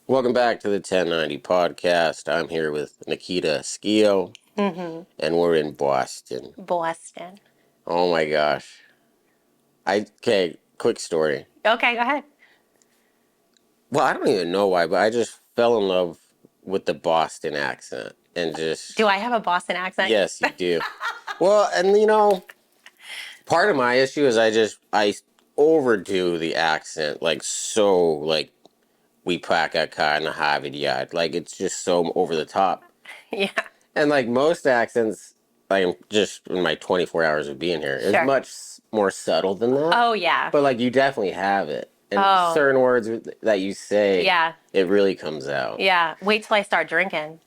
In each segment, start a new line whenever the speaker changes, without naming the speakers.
Welcome back to the 1090 podcast. I'm here with Nikita Schio, and we're in Boston.
Boston.
Oh my gosh. Okay, quick story.
Okay, go ahead.
Well, I don't even know why, but I just fell in love with the Boston accent. And just,
Do I have a Boston accent?
yes, you do. Well, and part of my issue is I overdo the accent, we pack a car in a Harvard yard. Like, it's just so over the top.
Yeah,
And like most accents, like I'm just in my 24 hours of being here, is
sure.
much more subtle than that.
Oh, yeah.
But like you definitely have it. And
Oh,
certain words that you say,
yeah.
it really comes out.
Yeah. Wait till I start drinking.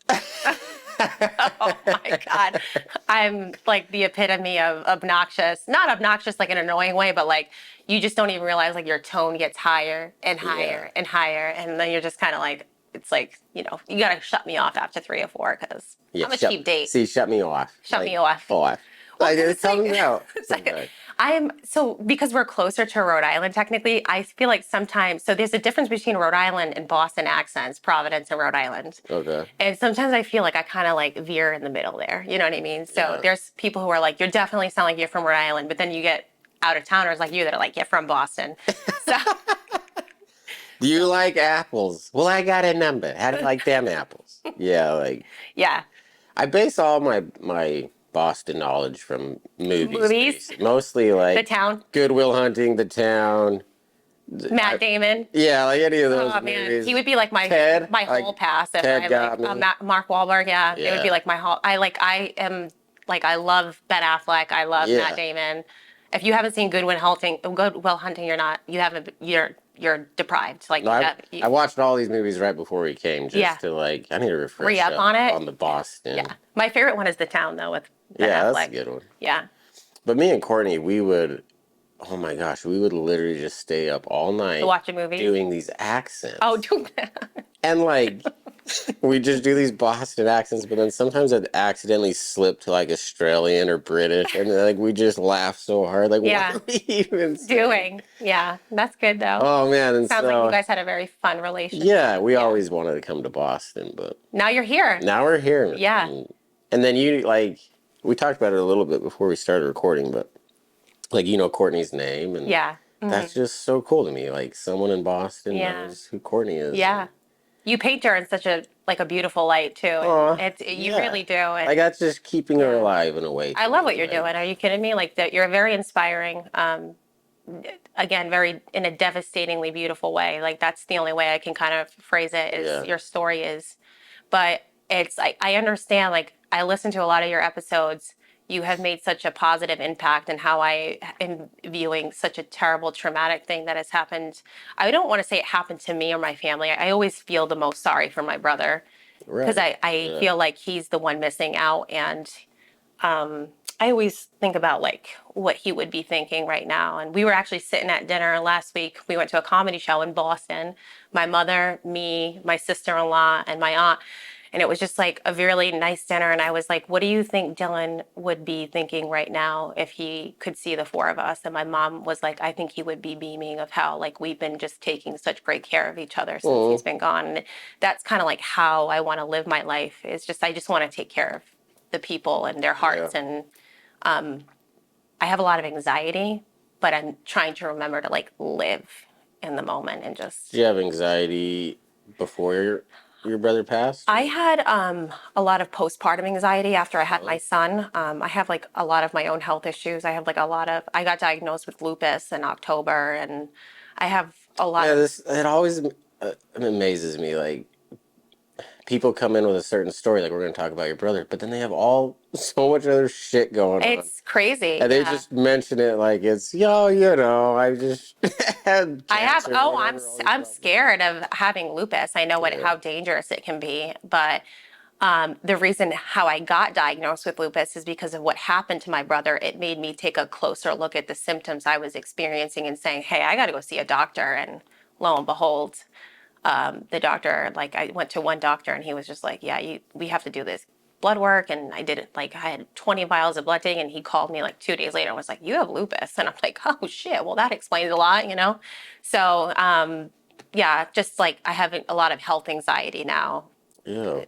Oh my God. I'm like the epitome of obnoxious. Not obnoxious like in an annoying way, but like you just don't even realize like your tone gets higher and
Yeah.
higher and higher. And then you're just kind of like, it's like, you got to shut me off after 3 or 4 because
Yeah.
I'm a cheap date.
See, shut me off.
Shut me off.
Off.
Well,
Like it
it's like,
comes out.
it's like because we're closer to Rhode Island technically, I feel like sometimes there's a difference between Rhode Island and Boston accents, Providence and Rhode Island.
Okay.
And sometimes I feel like I kind of like veer in the middle there. You know what I mean? So
Yeah.
there's people who are like, you definitely sound like you're from Rhode Island, but then you get out of towners like you that are like, you're from Boston. So
Do you like apples? Well, I got a number. How do you like them apples? Yeah, like
yeah.
I base all my Boston knowledge from movies.
Movies?
Mostly
The
like
town.
Good Will Hunting, The Town.
Matt Damon.
Yeah, like any of those
Oh man,
movies.
he would be like my
Ted,
my
like,
whole pass if
Ted
I
got
like
me.
Mark Wahlberg. Yeah, it would be
Yeah.
like my whole. I am like I love Ben Affleck. I love
Yeah.
Matt Damon. If you haven't seen Good Will Hunting, you're deprived. Like
No, I watched all these movies right before we came
Yeah.
just to like I need to refresh
Re-up on it?
on the Boston.
yeah. My favorite one is The Town though with Ben
Yeah,
Affleck.
that's a good one.
Yeah.
But me and Courtney, oh my gosh, we would literally just stay up all night
To watch a movie.
doing these accents.
Oh, do that.
And like we just do these Boston accents, but then sometimes I'd accidentally slip to like Australian or British, and like we just laugh so hard. Like,
Yeah.
what are we even saying?
Doing. Yeah, that's good though.
Oh man, and
Sounds like you guys had a very fun relationship.
yeah, we always wanted to come to Boston, but
Now you're here.
now we're here.
Yeah.
And then we talked about it a little bit before we started recording, but like Courtney's name, and
Yeah.
that's just so cool to me. Like someone in Boston
Yeah.
knows who Courtney is.
Yeah. You paint her in such a beautiful light too.
Aw,
You
yeah.
really do. And
Like that's just keeping her
Yeah.
alive in a way.
I love what you're doing. Are you kidding me? Like that, you're very inspiring. Again, very in a devastatingly beautiful way. Like that's the only way I can kind of phrase it. Is
Yeah.
your story is, but it's I understand. Like I listen to a lot of your episodes. You have made such a positive impact in how I am viewing such a terrible, traumatic thing that has happened. I don't want to say it happened to me or my family. I always feel the most sorry for my brother because
Right.
I
Yeah.
feel like he's the one missing out. And I always think about like what he would be thinking right now. And we were actually sitting at dinner last week. We went to a comedy show in Boston. My mother, me, my sister-in-law, and my aunt. And it was just like a really nice dinner. And I was like, what do you think Dylan would be thinking right now if he could see the 4 of us? And my mom was like, I think he would be beaming of how like we've been just taking such great care of each other since he's been gone. And that's kind of like how I want to live my life. Is just I just want to take care of the people and their hearts.
Yeah.
And I have a lot of anxiety, but I'm trying to remember to like live in the moment and just.
Did you have anxiety before your brother passed?
I had a lot of postpartum anxiety after I had my son. I have like a lot of my own health issues. I have like I got diagnosed with lupus in October, and I have a lot
Yeah,
of.
it always amazes me. Like people come in with a certain story, like we're going to talk about your brother, but then they have so much other shit going on.
It's crazy.
And they
yeah.
just mention it like it's, I just had
I have.
cancer,
Oh,
whatever, all these
I'm
problems.
scared of having lupus. I know how dangerous it can be, but the reason how I got diagnosed with lupus is because of what happened to my brother. It made me take a closer look at the symptoms I was experiencing and saying, "Hey, I got to go see a doctor." And lo and behold, the doctor, like I went to one doctor and he was just like, "Yeah, we have to do this blood work." And I did it, like I had 20 vials of blood taken, and he called me like 2 days later and was like, "You have lupus." And I'm like, "Oh shit, well that explains a lot." So yeah, just like I have a lot of health anxiety now.
Yeah.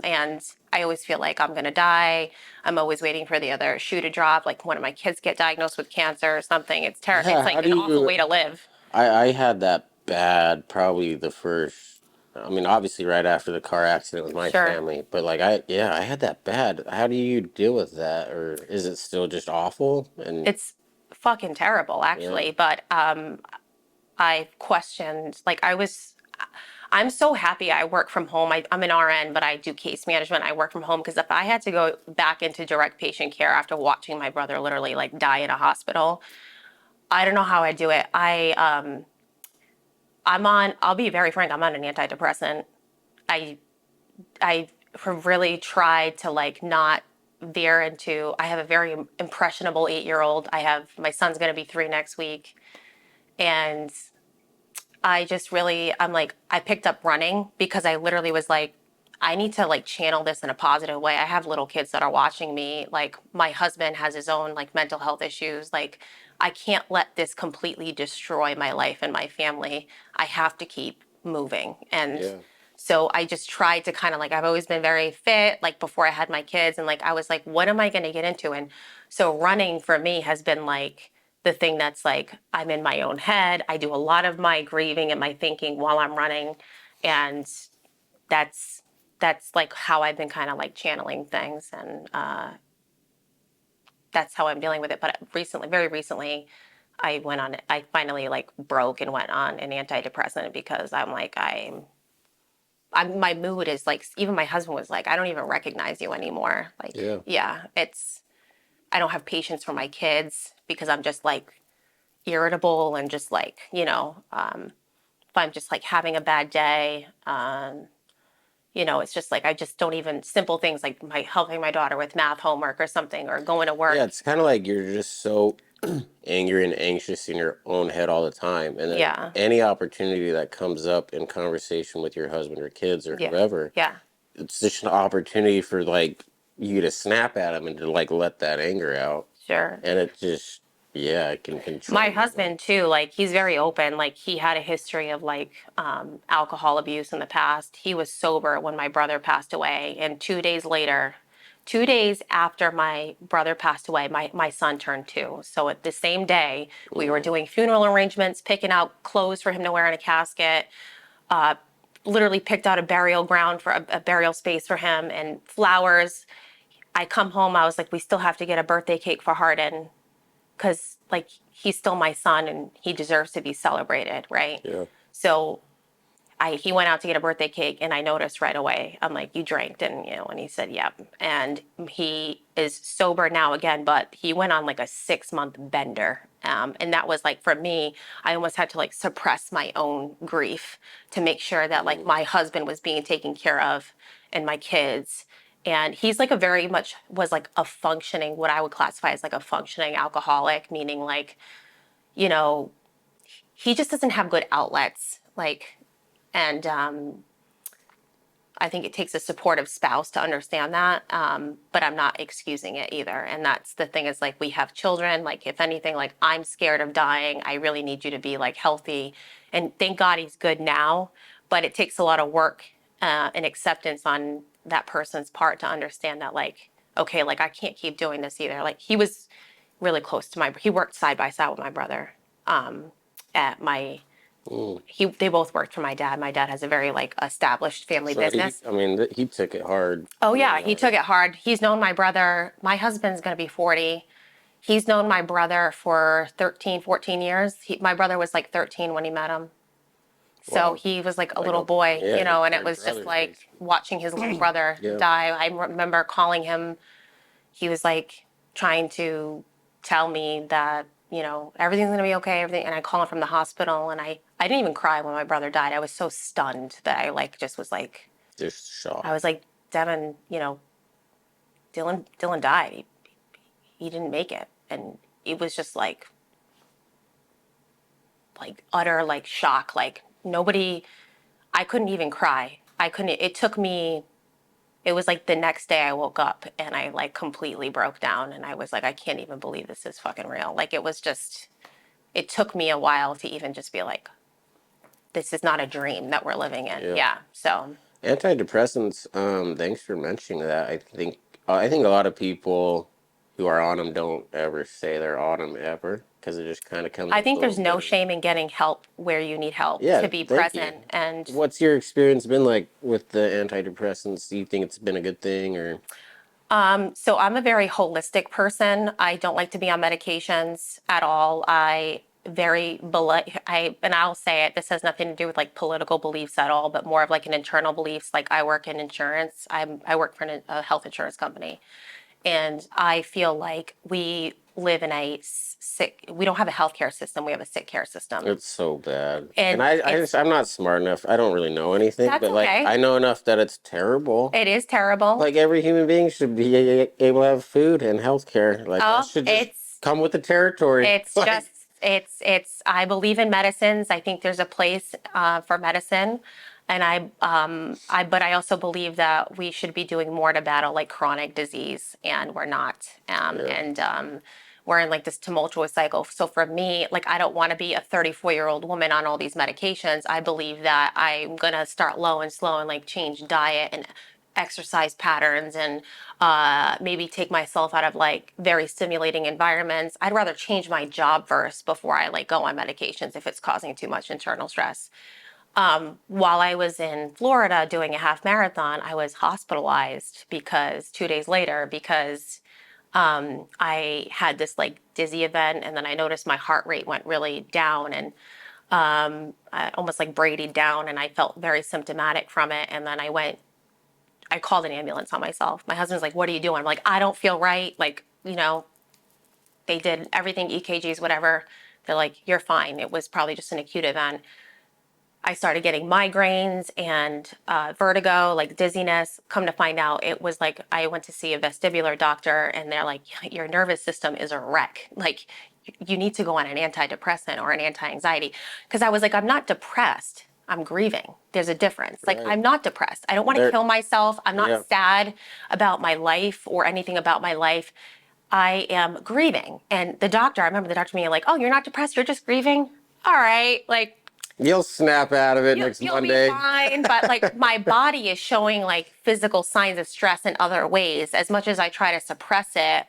And I always feel like I'm gonna die. I'm always waiting for the other shoe to drop. Like one of my kids get diagnosed with cancer or something. It's
Yeah. How
like
do
an awful
you?
way to live.
I had that bad probably the first. I mean, obviously right after the car accident with my
Sure.
family, but like I had that bad. How do you deal with that, or is it still just awful? And
It's fucking terrible
yeah,
actually. But I questioned, I'm so happy I work from home. I'm an RN, but I do case management. I work from home because if I had to go back into direct patient care after watching my brother literally like die in a hospital, I don't know how I do it. I'll be very frank, I'm on an antidepressant. I, I have really tried to like not veer into, I have a very impressionable 8-year-old. My son's going to be 3 next week. And I'm like, I picked up running because I literally was like, I need to like channel this in a positive way. I have little kids that are watching me. Like, my husband has his own like mental health issues. Like, I can't let this completely destroy my life and my family. I have to keep moving. And
yeah,
so I just tried to kind of like, I've always been very fit, like before I had my kids. And like, I was like, what am I going to get into? And so running for me has been like, the thing that's like I'm in my own head. I do a lot of my grieving and my thinking while I'm running, and that's that's like how I've been kind of like channeling things, and that's how I'm dealing with it. But recently, very recently, I finally like broke and went on an antidepressant because I'm like my mood is like, even my husband was like, I don't even recognize you anymore. Like,
yeah,
yeah, I don't have patience for my kids because I'm just like irritable and just like, if I'm just like having a bad day, it's just like I just don't even, simple things like my helping my daughter with math homework or something, or going to
yeah.
work.
It's kind of like you're just so angry and anxious in your own head all the time, and then
Yeah,
any opportunity that comes up in conversation with your husband or kids or
yeah,
whoever,
yeah,
it's just an opportunity for like you to snap at him and to like let that anger out,
sure.
and it just yeah, it can
My
control you. Like
husband too, like he's very open. Like he had a history of like alcohol abuse in the past. He was sober when my brother passed away, and 2 days later, 2 days after my brother passed away, my son turned 2. So at the same day, we were
mm,
doing funeral arrangements, picking out clothes for him to wear in a casket. Literally picked out a burial ground for a burial space for him and flowers. I come home, I was like, we still have to get a birthday cake for Hardin because like he's still my son and he deserves to be celebrated, right?
yeah,
So he went out to get a birthday cake and I noticed right away. I'm like, you drank, didn't you? And he said, yep. And he is sober now again, but he went on like a 6-month bender. And that was like, for me, I almost had to like suppress my own grief to make sure that like
mm,
my husband was being taken care of and my kids. And he's like a very much was like a functioning, what I would classify as like a functioning alcoholic, meaning like, you know, he just doesn't have good outlets. Like, and I think it takes a supportive spouse to understand that. But I'm not excusing it either. And that's the thing is like we have children. Like if anything, like I'm scared of dying. I really need you to be like healthy. And thank God he's good now. But it takes a lot of work and acceptance on that person's part to understand that like, okay, like I can't keep doing this either. Like he was really close to he worked side by side with my brother at my
mm.
they both worked for my dad. My dad has a very like established family
So he,
business.
I mean, he took it hard,
Oh
really
yeah, he took
hard.
it hard. He's known my brother. My husband's going to be 40. He's known my brother for 13, 14 years. My brother was like 13 when he met him. So
Wow,
he was like a
like
little
a
boy,
yeah, like
and it
twin
was just
brothers
like
basically.
watching his little brother
Yeah,
die. I remember calling him. He was like trying to tell me that, everything's going to be okay, everything. And I call him from the hospital and I didn't even cry when my brother died. I was so stunned that I like just was like,
just
I
shocked.
was like, Devin, Dylan died. He didn't make it. And it was just like utter like shock. Like nobody, I couldn't even cry. I couldn't, it took me, it was like the next day I woke up and I like completely broke down and I was like, I can't even believe this is fucking real. Like it was just, it took me a while to even just be like, this is not a dream that we're living in.
Yeah.
Yeah. So
Antidepressants, thanks for mentioning that. I think a lot of people who are on them don't ever say they're on them ever because it just kind of comes
I
with a
think
little
there's no
bit of.
shame in getting help where you need help
Yeah,
to be
thank you.
present. And
What's your experience been like with the antidepressants? Do you think it's been a good thing or?
so I'm a very holistic person. I don't like to be on medications at all. And I'll say it, this has nothing to do with like political beliefs at all, but more of like an internal beliefs. Like I work in insurance. I work for a health insurance company. And I feel like we live in we don't have a healthcare system. We have a sick care system.
It's so bad. And
And
I'm not smart enough. I don't really know anything,
that's
but like
okay.
I know enough that it's terrible.
It is terrible.
Like every human being should be able to have food and health care. Like that
Oh,
should just come with the territory.
it's
Like
just, I believe in medicines. I think there's a place for medicine. And but I also believe that we should be doing more to battle like chronic disease, and we're not.
yeah,
We're in like this tumultuous cycle. So for me, like I don't want to be a 34-year-old woman on all these medications. I believe that I'm gonna start low and slow and like change diet and exercise patterns and maybe take myself out of like very stimulating environments. I'd rather change my job first before I like go on medications if it's causing too much internal stress. While I was in Florida doing a half marathon, I was hospitalized because 2 days later, because I had this like dizzy event, and then I noticed my heart rate went really down and I almost like braided down, and I felt very symptomatic from it. And then I called an ambulance on myself. My husband's like, "What are you doing?" I'm like, "I don't feel right." Like, they did everything, EKGs, whatever. They're like, "You're fine. It was probably just an acute event." I started getting migraines and vertigo, like dizziness. Come to find out, it was like I went to see a vestibular doctor, and they're like, "Your nervous system is a wreck. Like, you need to go on an antidepressant or an anti-anxiety." Because I was like, I'm not depressed. I'm grieving. There's a difference. Like,
right.
I'm not depressed. I don't want to
There.
kill myself. I'm not
Yeah.
sad about my life or anything about my life. I am grieving. And the doctor, I remember the doctor being like, "Oh, you're not depressed. You're just grieving. All right. Like,
You'll snap out of it next
you'll be
Monday.
fine." But like my body is showing like physical signs of stress in other ways. As much as I try to suppress it,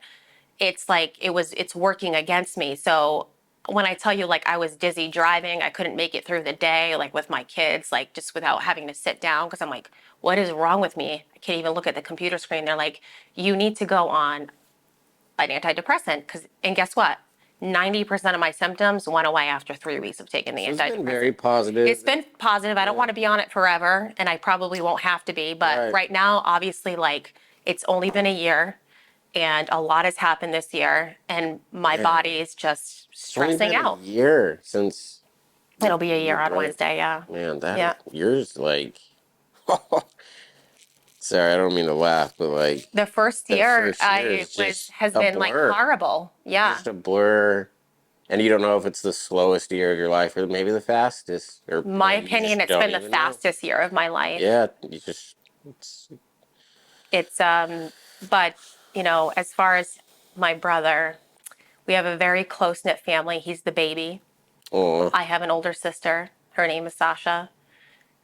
it's like it's working against me. So when I tell you like I was dizzy driving, I couldn't make it through the day like with my kids, like just without having to sit down because I'm like, what is wrong with me? I can't even look at the computer screen. They're like, you need to go on an antidepressant and guess what? 90% of my symptoms went away after 3 weeks of taking the
So it's been very
antidepressant.
positive.
It's been positive. I don't
Yeah.
want to be on it forever, and I probably won't have to be. But
Right.
right now, obviously, like it's only been a year, and a lot has happened this year, and my
Man.
body is just
It's only
stressing
been a
out.
year since
It'll be a year
you
on
broke.
Wednesday. Yeah,
Man,
yeah.
yours like. Sorry, I don't mean to laugh, but like
The first
that
year
first year
I
is
was
just
has
a
been like
blur.
horrible. Yeah.
Just a blur. And you don't know if it's the slowest year of your life or maybe the fastest, or
My
you
opinion,
just
it's
don't
been the
even know.
fastest year of my life.
Yeah, it's,
It's but as far as my brother, we have a very close-knit family. He's the baby.
oh,
I have an older sister. Her name is Sasha.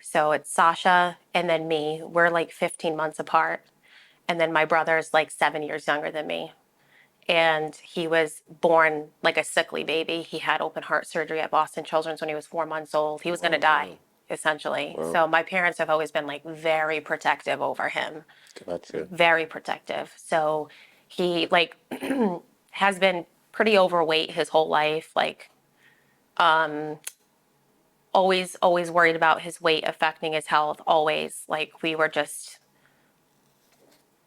So it's Sasha and then me. We're like 15 months apart. And then my brother's like 7 years younger than me. And he was born like a sickly baby. He had open heart surgery at Boston Children's when he was 4 months old. He was going to
oh
die,
man.
essentially.
Well,
So my parents have always been like very protective over him,
gotcha.
very protective. So he like has been pretty overweight his whole life, like always worried about his weight affecting his health, always. Like we were just,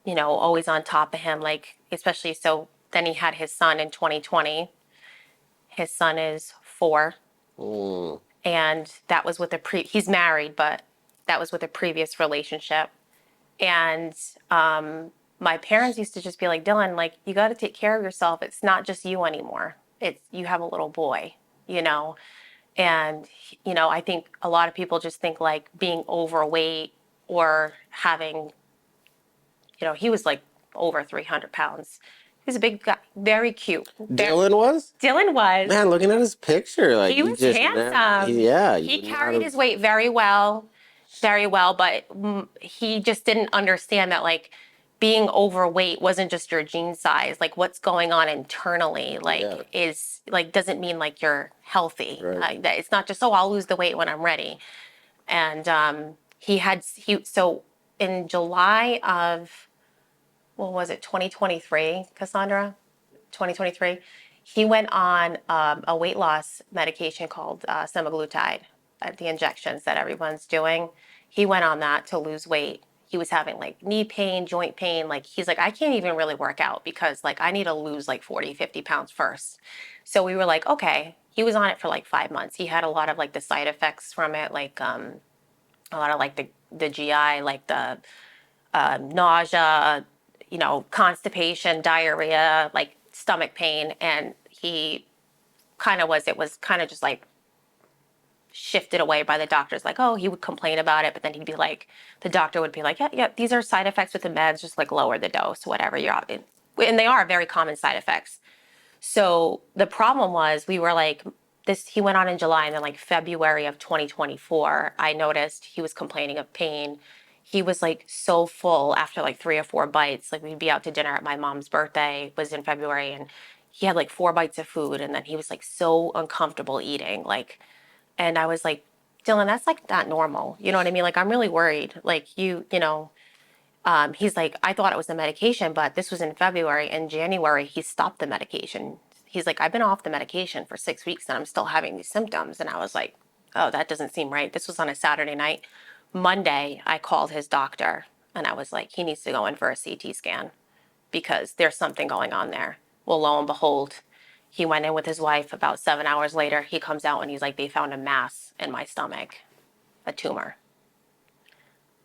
always on top of him, like especially so then he had his son in 2020. His son is 4,
Mm,
and that was with he's married, but that was with a previous relationship. And my parents used to just be like, "Dylan, like you got to take care of yourself. It's not just you anymore. It's you have a little boy, you know." And I think a lot of people just think like being overweight or having, he was like over 300 pounds. He's a big guy, very cute.
Dylan was?
Dylan was.
Man, looking at his picture, like
He
you
was
just never,
handsome.
yeah, you
He
would not
carried
have.
his weight very well, but he just didn't understand that like being overweight wasn't just your gene size. Like what's going on internally,
Yeah,
like is like doesn't mean like you're healthy.
right.
That it's not just oh I'll lose the weight when I'm ready. And he so in July of what was it 2023, Cassandra? 2023, he went on a weight loss medication called semaglutide, the injections that everyone's doing. He went on that to lose weight. He was having like knee pain, joint pain. Like he's like, I can't even really work out because like I need to lose like 40, 50 pounds first. So we were like, okay. He was on it for like 5 months. He had a lot of like the side effects from it, like a lot of like the GI, like the nausea, constipation, diarrhea, like stomach pain. And he it was kind of just like shifted away by the doctors. Like, oh, he would complain about it, but then he'd be like, the doctor would be like, yeah, yeah, these are side effects with the meds, just like lower the dose, whatever you're out. And they are very common side effects. So the problem was we were like this he went on in July and then like February of 2024, I noticed he was complaining of pain. He was like so full after like 3 or 4 bites. Like we'd be out to dinner at my mom's birthday was in February and he had like 4 bites of food and then he was like so uncomfortable eating. Like and I was like, Dylan, that's like not normal. You know what I mean? Like I'm really worried. Like he's like, I thought it was the medication, but this was in February. In January, he stopped the medication. He's like, I've been off the medication for 6 weeks and I'm still having these symptoms. And I was like, oh, that doesn't seem right. This was on a Saturday night. Monday, I called his doctor and I was like, he needs to go in for a CT scan because there's something going on there. Well, lo and behold, he went in with his wife. About 7 hours later, he comes out and he's like, they found a mass in my stomach, a tumor.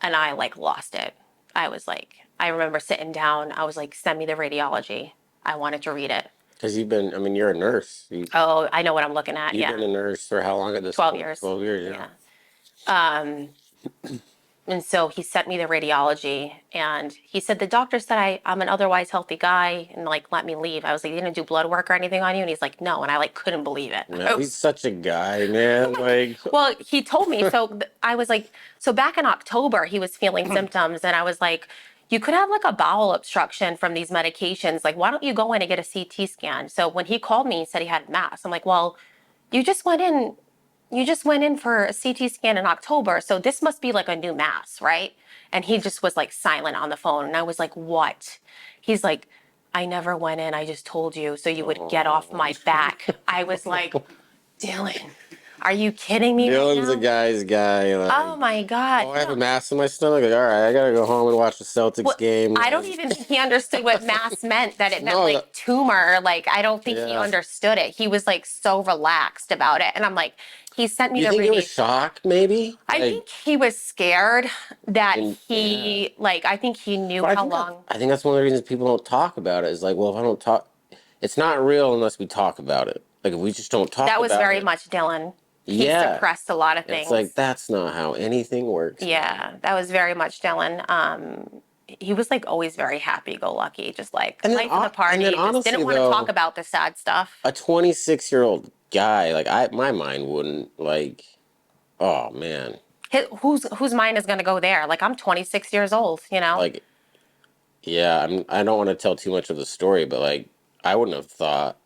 And I like lost it. I was like, I remember sitting down. I was like, send me the radiology. I wanted to read it.
Because you've been, I mean, you're a nurse.
Oh, I know what I'm looking at.
You've
Yeah.
been a nurse for how long at this
12
point?
years.
12 years, yeah.
Yeah. Um, and so he sent me the radiology and he said, the doctor said I'm an otherwise healthy guy and like, let me leave. I was like, you didn't do blood work or anything on you? And he's like, no. And I like couldn't believe it.
No, he's such a guy, man. Like,
Well, he told me. So I was like, so back in October, he was feeling symptoms. And I was like, you could have like a bowel obstruction from these medications. Like, why don't you go in and get a CT scan? So when he called me, he said he had mass. I'm like, well, you just went in. You just went in for a CT scan in October. So this must be like a new mass, right? And he just was like silent on the phone. And I was like, what? He's like, I never went in. I just told you so you would get off
oh.
my back. I was like, Dylan, are you kidding me right
Dylan's a
now?
guy's guy.
Oh
Like,
my God.
oh, I have a
No.
mass in my stomach. Like, all right, I gotta go home and watch the Celtics
Well,
game.
I don't
Like,
even think he understood what mass meant, that it meant
no,
like tumor. Like, I don't think he
yeah.
understood it. He was like so relaxed about it. And I'm like, he sent me
You
the
think it was
radiation.
shock, maybe?
I
Like,
think he was scared that
and yeah.
I think he knew
But
how long.
I think that's one of the reasons people don't talk about it. Is like, well, if I don't talk, it's not real unless we talk about it. Like, if we just don't talk
That was
about
very
it,
much Dylan. He
yeah,
suppressed a lot of
it's like
things.
that's not how anything works, man.
Yeah, that was very much Dylan. He was like always very happy go lucky, just like life of the
And then
party, just didn't
honestly,
want to talk
though,
about the sad stuff.
a 26-year-old guy, like my mind wouldn't like. Oh man,
Whose mind is going to go there? Like I'm 26 years old, you know?
like yeah, I don't want to tell too much of the story, but like I wouldn't have thought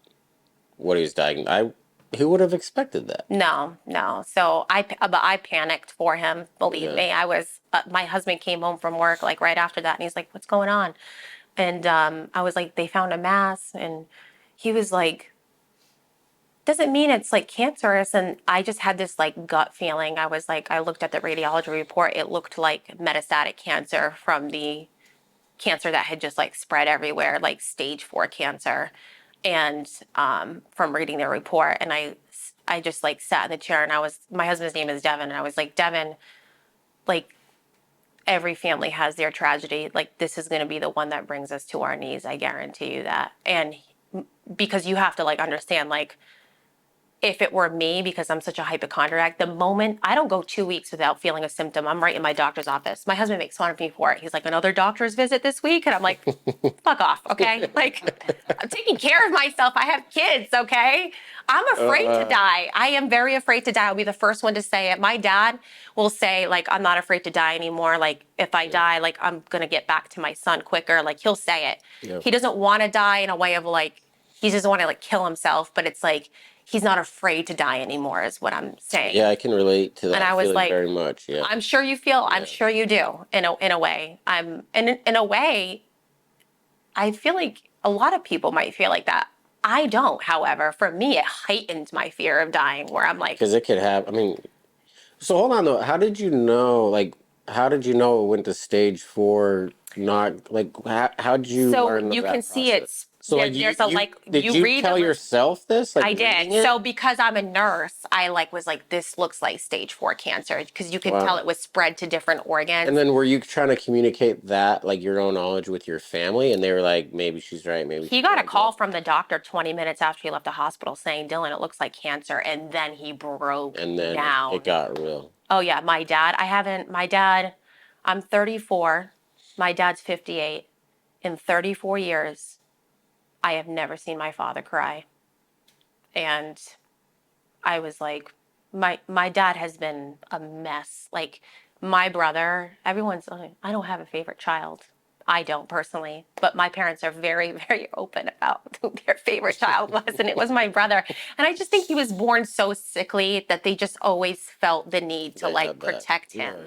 what he was diagnosed. Who would have expected that?
No, no. So but I panicked for him. Believe
Yeah.
me, I was. My husband came home from work like right after that, and he's like, "What's going on?" And I was like, "They found a mass," and he was like, "Doesn't mean it's like cancerous." And I just had this like gut feeling. I was like, I looked at the radiology report. It looked like metastatic cancer from the cancer that had just like spread everywhere, like stage 4 cancer. And from reading the report, and I just like sat in the chair, and my husband's name is Devin, and I was like, Devin, like every family has their tragedy. Like this is going to be the one that brings us to our knees. I guarantee you that. And because you have to like understand, like if it were me, because I'm such a hypochondriac, the moment I don't go 2 weeks without feeling a symptom, I'm right in my doctor's office. My husband makes fun of me for it. He's like, another doctor's visit this week? And I'm like, fuck off, okay? Like, I'm taking care of myself. I have kids, okay? I'm afraid to
uh,
die. I am very afraid to die. I'll be the first one to say it. My dad will say, like, I'm not afraid to die anymore. Like, if I
yeah,
die, like, I'm gonna get back to my son quicker. Like, he'll say it.
yeah.
He doesn't want to die in a way of like, he doesn't want to like kill himself, but it's like, he's not afraid to die anymore, is what I'm saying.
Yeah, I can relate to
And I
that
was
feeling
like,
very much. Yeah,
I'm sure you feel, I'm
yeah.
sure you do in a way. And in a way, I feel like a lot of people might feel like that. I don't, however. For me, it heightened my fear of dying, where I'm like,
Because it could have. I mean, so hold on though. How did you know? Like, how did you know it went to stage 4? Not like how did you
so
learn of
you can
that
see
process?
it's
So
there,
like
there's a like,
did
you
you
read
tell
the
yourself this like
I did.
reading it?
So because I'm a nurse, I like was like, this looks like stage 4 cancer, because you could tell
Wow.
it was spread to different
And
organs.
then were you trying to communicate that like your own knowledge with your family, and they were like, maybe she's right, maybe
He
she's
got a
right.
call from the doctor 20 minutes after he left the hospital saying, Dylan, it looks like cancer. And then he broke
And then it
down.
got real.
Oh, yeah. My dad, I'm 34. My dad's 58. In 34 years, I have never seen my father cry. And I was like, my dad has been a mess. Like my brother, everyone's like, I don't have a favorite child. I don't personally, but my parents are very, very open about who their favorite child was, and it was my brother. And I just think he was born so sickly that they just always felt the need to
They
like
had that.
protect him.
Yeah.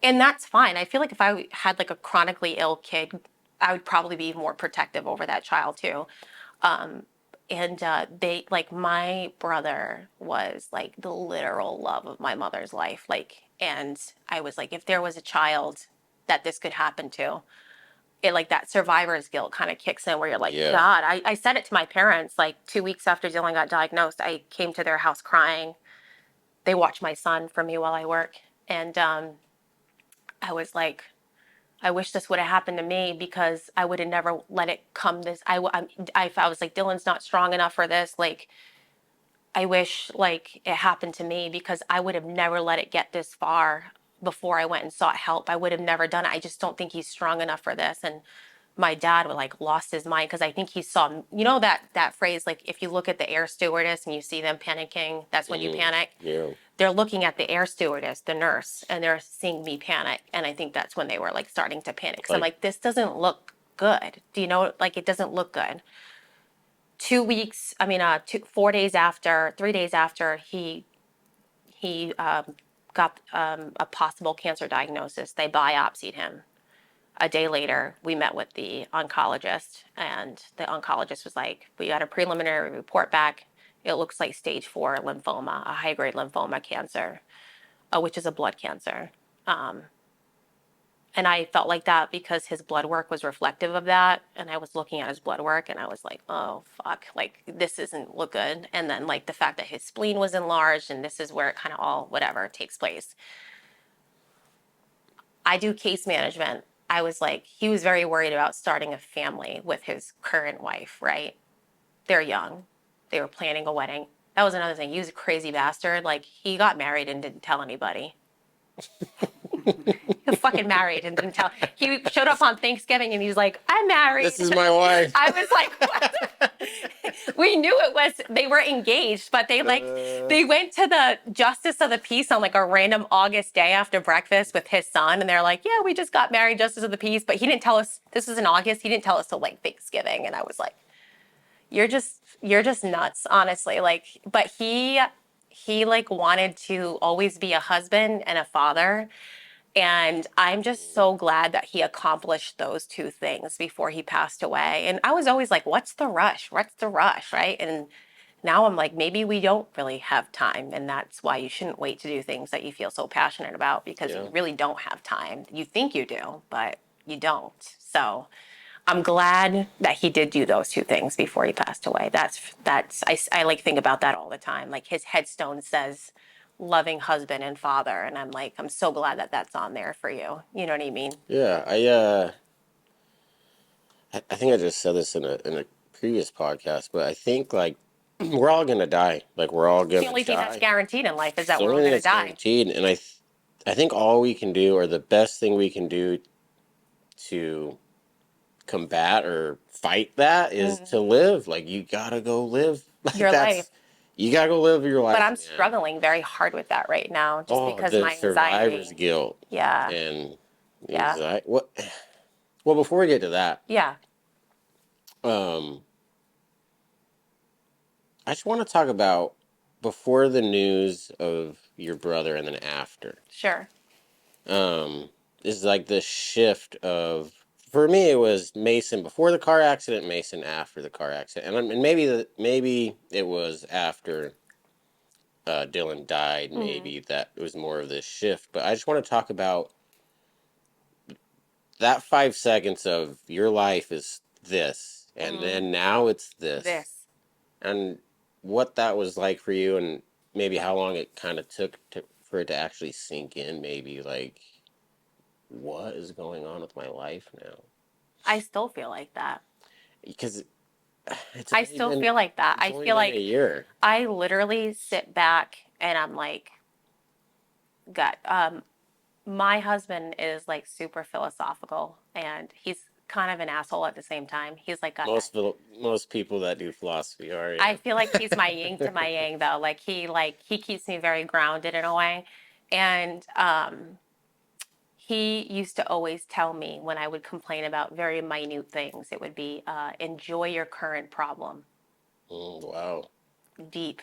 And that's fine. I feel like if I had like a chronically ill kid, I would probably be more protective over that child too. And they like my brother was like the literal love of my mother's life. Like, and I was like, if there was a child that this could happen to, it like that survivor's guilt kind of kicks in where you're like,
Yeah.
God, I said it to my parents like 2 weeks after Dylan got diagnosed. I came to their house crying. They watch my son for me while I work. And I was like, I wish this would have happened to me, because I would have never let it come this. I was like, Dylan's not strong enough for this. Like, I wish like it happened to me, because I would have never let it get this far before I went and sought help. I would have never done it. I just don't think he's strong enough for this. And my dad would like lost his mind, because I think he saw, that phrase, like if you look at the air stewardess and you see them panicking, that's when you
Hmm.
panic.
Yeah.
They're looking at the air stewardess, the nurse, and they're seeing me panic. And I think that's when they were like starting to panic. Cause I'm
Like,
like, this doesn't look good. Do you know, like it doesn't look good. 2 weeks, I mean, 4 days after, 3 days after he got a possible cancer diagnosis, they biopsied him. A day later, we met with the oncologist, and the oncologist was like, we got a preliminary report back. It looks like stage 4 lymphoma, a high grade lymphoma cancer, which is a blood cancer. Um, and I felt like that because his blood work was reflective of that. And I was looking at his blood work and I was like, oh, fuck, like this doesn't look good. And then, like, the fact that his spleen was enlarged, and this is where it kind of all, whatever, takes place. I do case management. I was like, he was very worried about starting a family with his current wife, right? They're young. They were planning a wedding. That was another thing. He was a crazy bastard. Like, he got married and didn't tell anybody. He was fucking married and didn't tell. He showed up on Thanksgiving and he was like, I'm married.
this is my wife.
I was like, what? We knew it was, they were engaged, but
Uh,
they went to the justice of the peace on like a random August day after breakfast with his son. And they're like, yeah, we just got married, justice of the peace. But he didn't tell us, this was in August. He didn't tell us till like Thanksgiving. And I was like, you're just nuts, honestly. Like, but he like wanted to always be a husband and a father. And I'm just so glad that he accomplished those two things before he passed away. And I was always like, what's the rush? What's the rush? Right. And now I'm like, maybe we don't really have time. And that's why you shouldn't wait to do things that you feel so passionate about, because
yeah.
you really don't have time. You think you do, but you don't. So I'm glad that he did do those two things before he passed away. I like think about that all the time. Like his headstone says, loving husband and father. And I'm like, I'm so glad that that's on there for you. You know what I mean?
Yeah. I think I just said this in a previous podcast, but I think like we're all gonna die. Like we're all
It's the
gonna
only thing that's
die.
guaranteed in life is
It's
that
the
we're
only
all
thing
going to
that's
die.
guaranteed, and I think all we can do, or the best thing we can do to combat or fight that, is
Mm,
to live. Like you gotta go live. Like
your life.
that's you gotta go live your
But
life,
I'm
man.
struggling very hard with that right now just
Oh,
because
the
my
survivor's
anxiety.
guilt
Yeah.
and
Yeah.
anxiety. What? Well, before we get to that,
Yeah.
um, I just want to talk about before the news of your brother and then after.
Sure.
Um, is like the shift of, for me it was Mason before the car accident, Mason after the car accident, and maybe it was after Dylan died.
Mm,
Maybe that it was more of this shift. But I just want to talk about that 5 seconds of your life is this, and
mm,
then now it's this,
this.
and what that was like for you, and maybe how long it kind of took for it to actually sink in. Maybe like, what is going on with my life now?
I still feel like that.
Because it's
I
only
still
been
feel like that.
it's
I
only
feel
been a
like
year.
I literally sit back and I'm like, God, my husband is like super philosophical and he's kind of an asshole at the same time. He's like got that.
Most people that do philosophy are,
I
yeah.
feel like he's my yin to my yang though. Like he keeps me very grounded in a way. And he used to always tell me when I would complain about very minute things, it would be enjoy your current problem.
Wow.
Deep.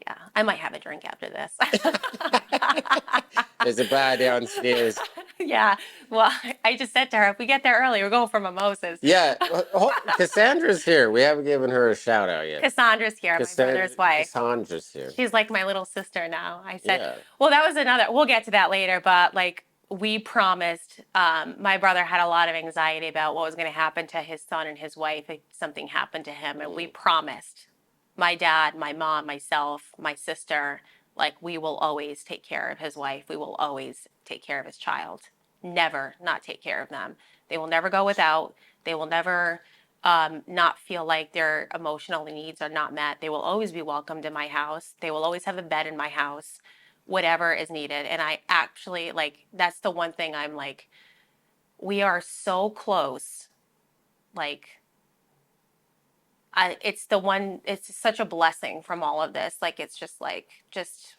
Yeah, I might have a drink after this.
There's a bar downstairs.
Yeah, well, I just said to her, if we get there early, we're going for mimosas.
Yeah, Cassandra's here. We haven't given her a shout out yet.
Cassandra's here, my brother's wife.
Cassandra's here.
She's like my little sister now. I said,
Yeah.
well, that was another, we'll get to that later, but like we promised, my brother had a lot of anxiety about what was going to happen to his son and his wife if something happened to him. And we
Mm,
promised my dad, my mom, myself, my sister, like we will always take care of his wife. We will always take care of his child. Never not take care of them. They will never go without. They will never not feel like their emotional needs are not met. They will always be welcomed in my house. They will always have a bed in my house, whatever is needed. And I actually like that's the one thing I'm like, we are so close. Like it's the one. It's such a blessing from all of this. Like it's just like just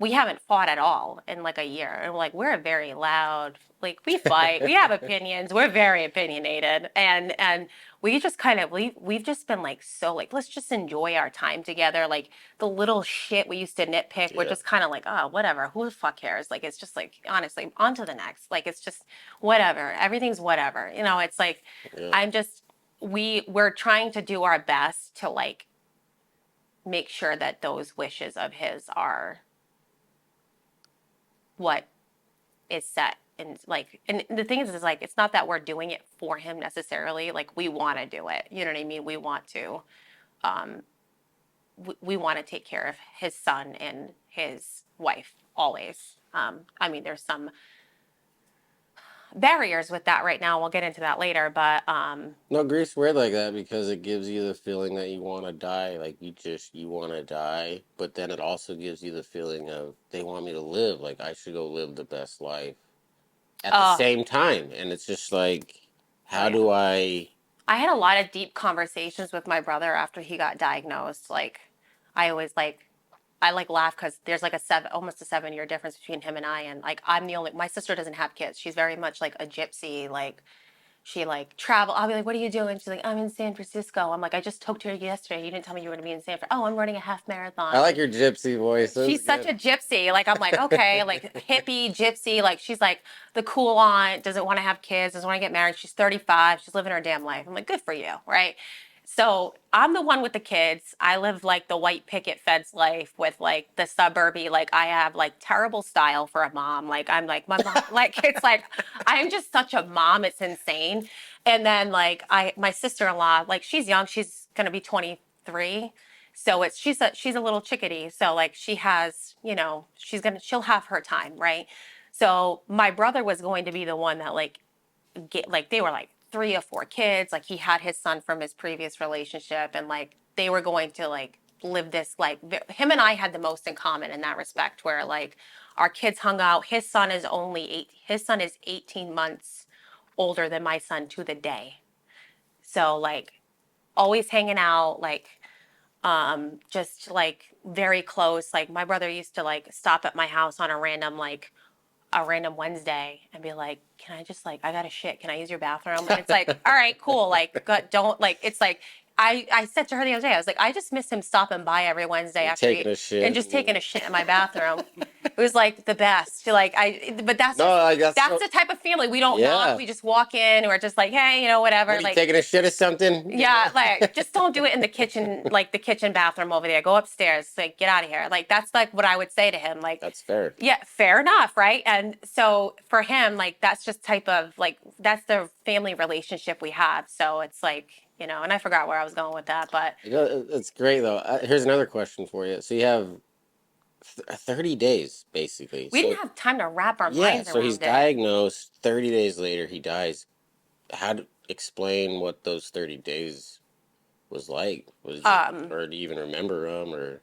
we haven't fought at all in like a year. And we're very loud. Like we fight. We have opinions. We're very opinionated. And we just kind of we've just been like so like let's just enjoy our time together. Like the little shit we used to nitpick, we're
yeah.
just kind of like, oh, whatever. Who the fuck cares? Like it's just like honestly, on to the next. Like it's just whatever. Everything's whatever. It's like
Yeah.
I'm just we're trying to do our best to like make sure that those wishes of his are what is set and like and the thing is like it's not that we're doing it for him necessarily like we want to do it, you know what I mean, we want to um we want to take care of his son and his wife always. I mean there's some barriers with that right now, we'll get into that later, but
No, grief's weird like that because it gives you the feeling that you want to die. Like you want to die, but then it also gives you the feeling of they want me to live. Like I should go live the best life at the
oh
same time. And it's just like,
oh
how
yeah,
do I?
I had a lot of deep conversations with my brother after he got diagnosed. Like I always like I like laugh because there's like almost a 7 year difference between him and I. And like, I'm the only, my sister doesn't have kids. She's very much like a gypsy. Like she like travel. I'll be like, what are you doing? She's like, I'm in San Francisco. I'm like, I just talked to her yesterday. You didn't tell me you were going to be in San Francisco. Oh, I'm running a half
I
marathon.
like
Like
your gypsy voice. That's
she's such
good.
a gypsy. Like I'm like, okay, like hippie gypsy. Like she's like the cool aunt, doesn't want to have kids, doesn't want to get married. She's 35. She's living her damn life. I'm like, good for you, right? So I'm the one with the kids. I live like the white picket fence life with like the suburby. Like I have like terrible style for a mom. Like I'm like my mom. Like it's like I'm just such a mom. It's insane. And then like my sister-in-law, like she's young. She's gonna be 23. So it's she's a little chickadee. So like she has, she'll have her time, right? So my brother was going to be the one that like get like they were like 3 or 4 kids. Like he had his son from his previous relationship, and like they were going to like live this like him and I had the most in common in that respect, where like our kids hung out. His son is 18 months older than my son to the day. So like always hanging out, like just like very close. Like my brother used to like stop at my house on a random Wednesday and be like, "Can I just like I got to shit? Can I use your bathroom?" And it's like, "All right, cool." Like, don't like. It's like I said to her the other day, I was like, I just miss him stopping by every Wednesday
And
after
taking
he
a
and
shit.
just taking a shit in my bathroom. It was like the best. Like but
No, like that's
that's
so.
the type of family. We don't knock.
Yeah.
We just walk in. We're just like, hey, whatever.
What are you
Like
taking a shit or something? You
yeah,
know.
like just don't do it in the kitchen, like the kitchen bathroom over there. Go upstairs. Like get out of here. Like that's like what I would say to him. Like,
That's fair.
yeah, fair enough, right? And so for him, like that's just type of like that's the family relationship we have. So it's like, and I forgot where I was going with that, but
It's great though. Here's another question for you. So you have 30 days basically.
we didn't
So
have time to wrap our
yeah,
minds
so he's
around it.
diagnosed. 30 days later, he dies. How to explain what those 30 days was like? Was it,
Um,
or do you even remember them? Or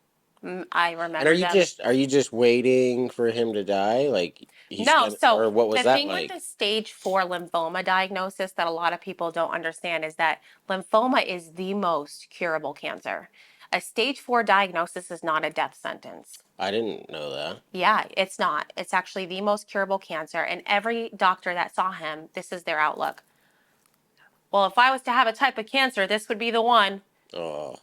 I
and are
remember
you
them.
just are you just waiting for him to die? Like he's
No,
gonna,
so
or what was
the
that
thing with the
like?
stage 4 lymphoma diagnosis that a lot of people don't understand is that lymphoma is the most curable cancer. A stage 4 diagnosis is not a death sentence.
I didn't know that.
Yeah, it's not. It's actually the most curable cancer. And every doctor that saw him, this is their outlook. Well, if I was to have a type of cancer, this would be the one.
Oh,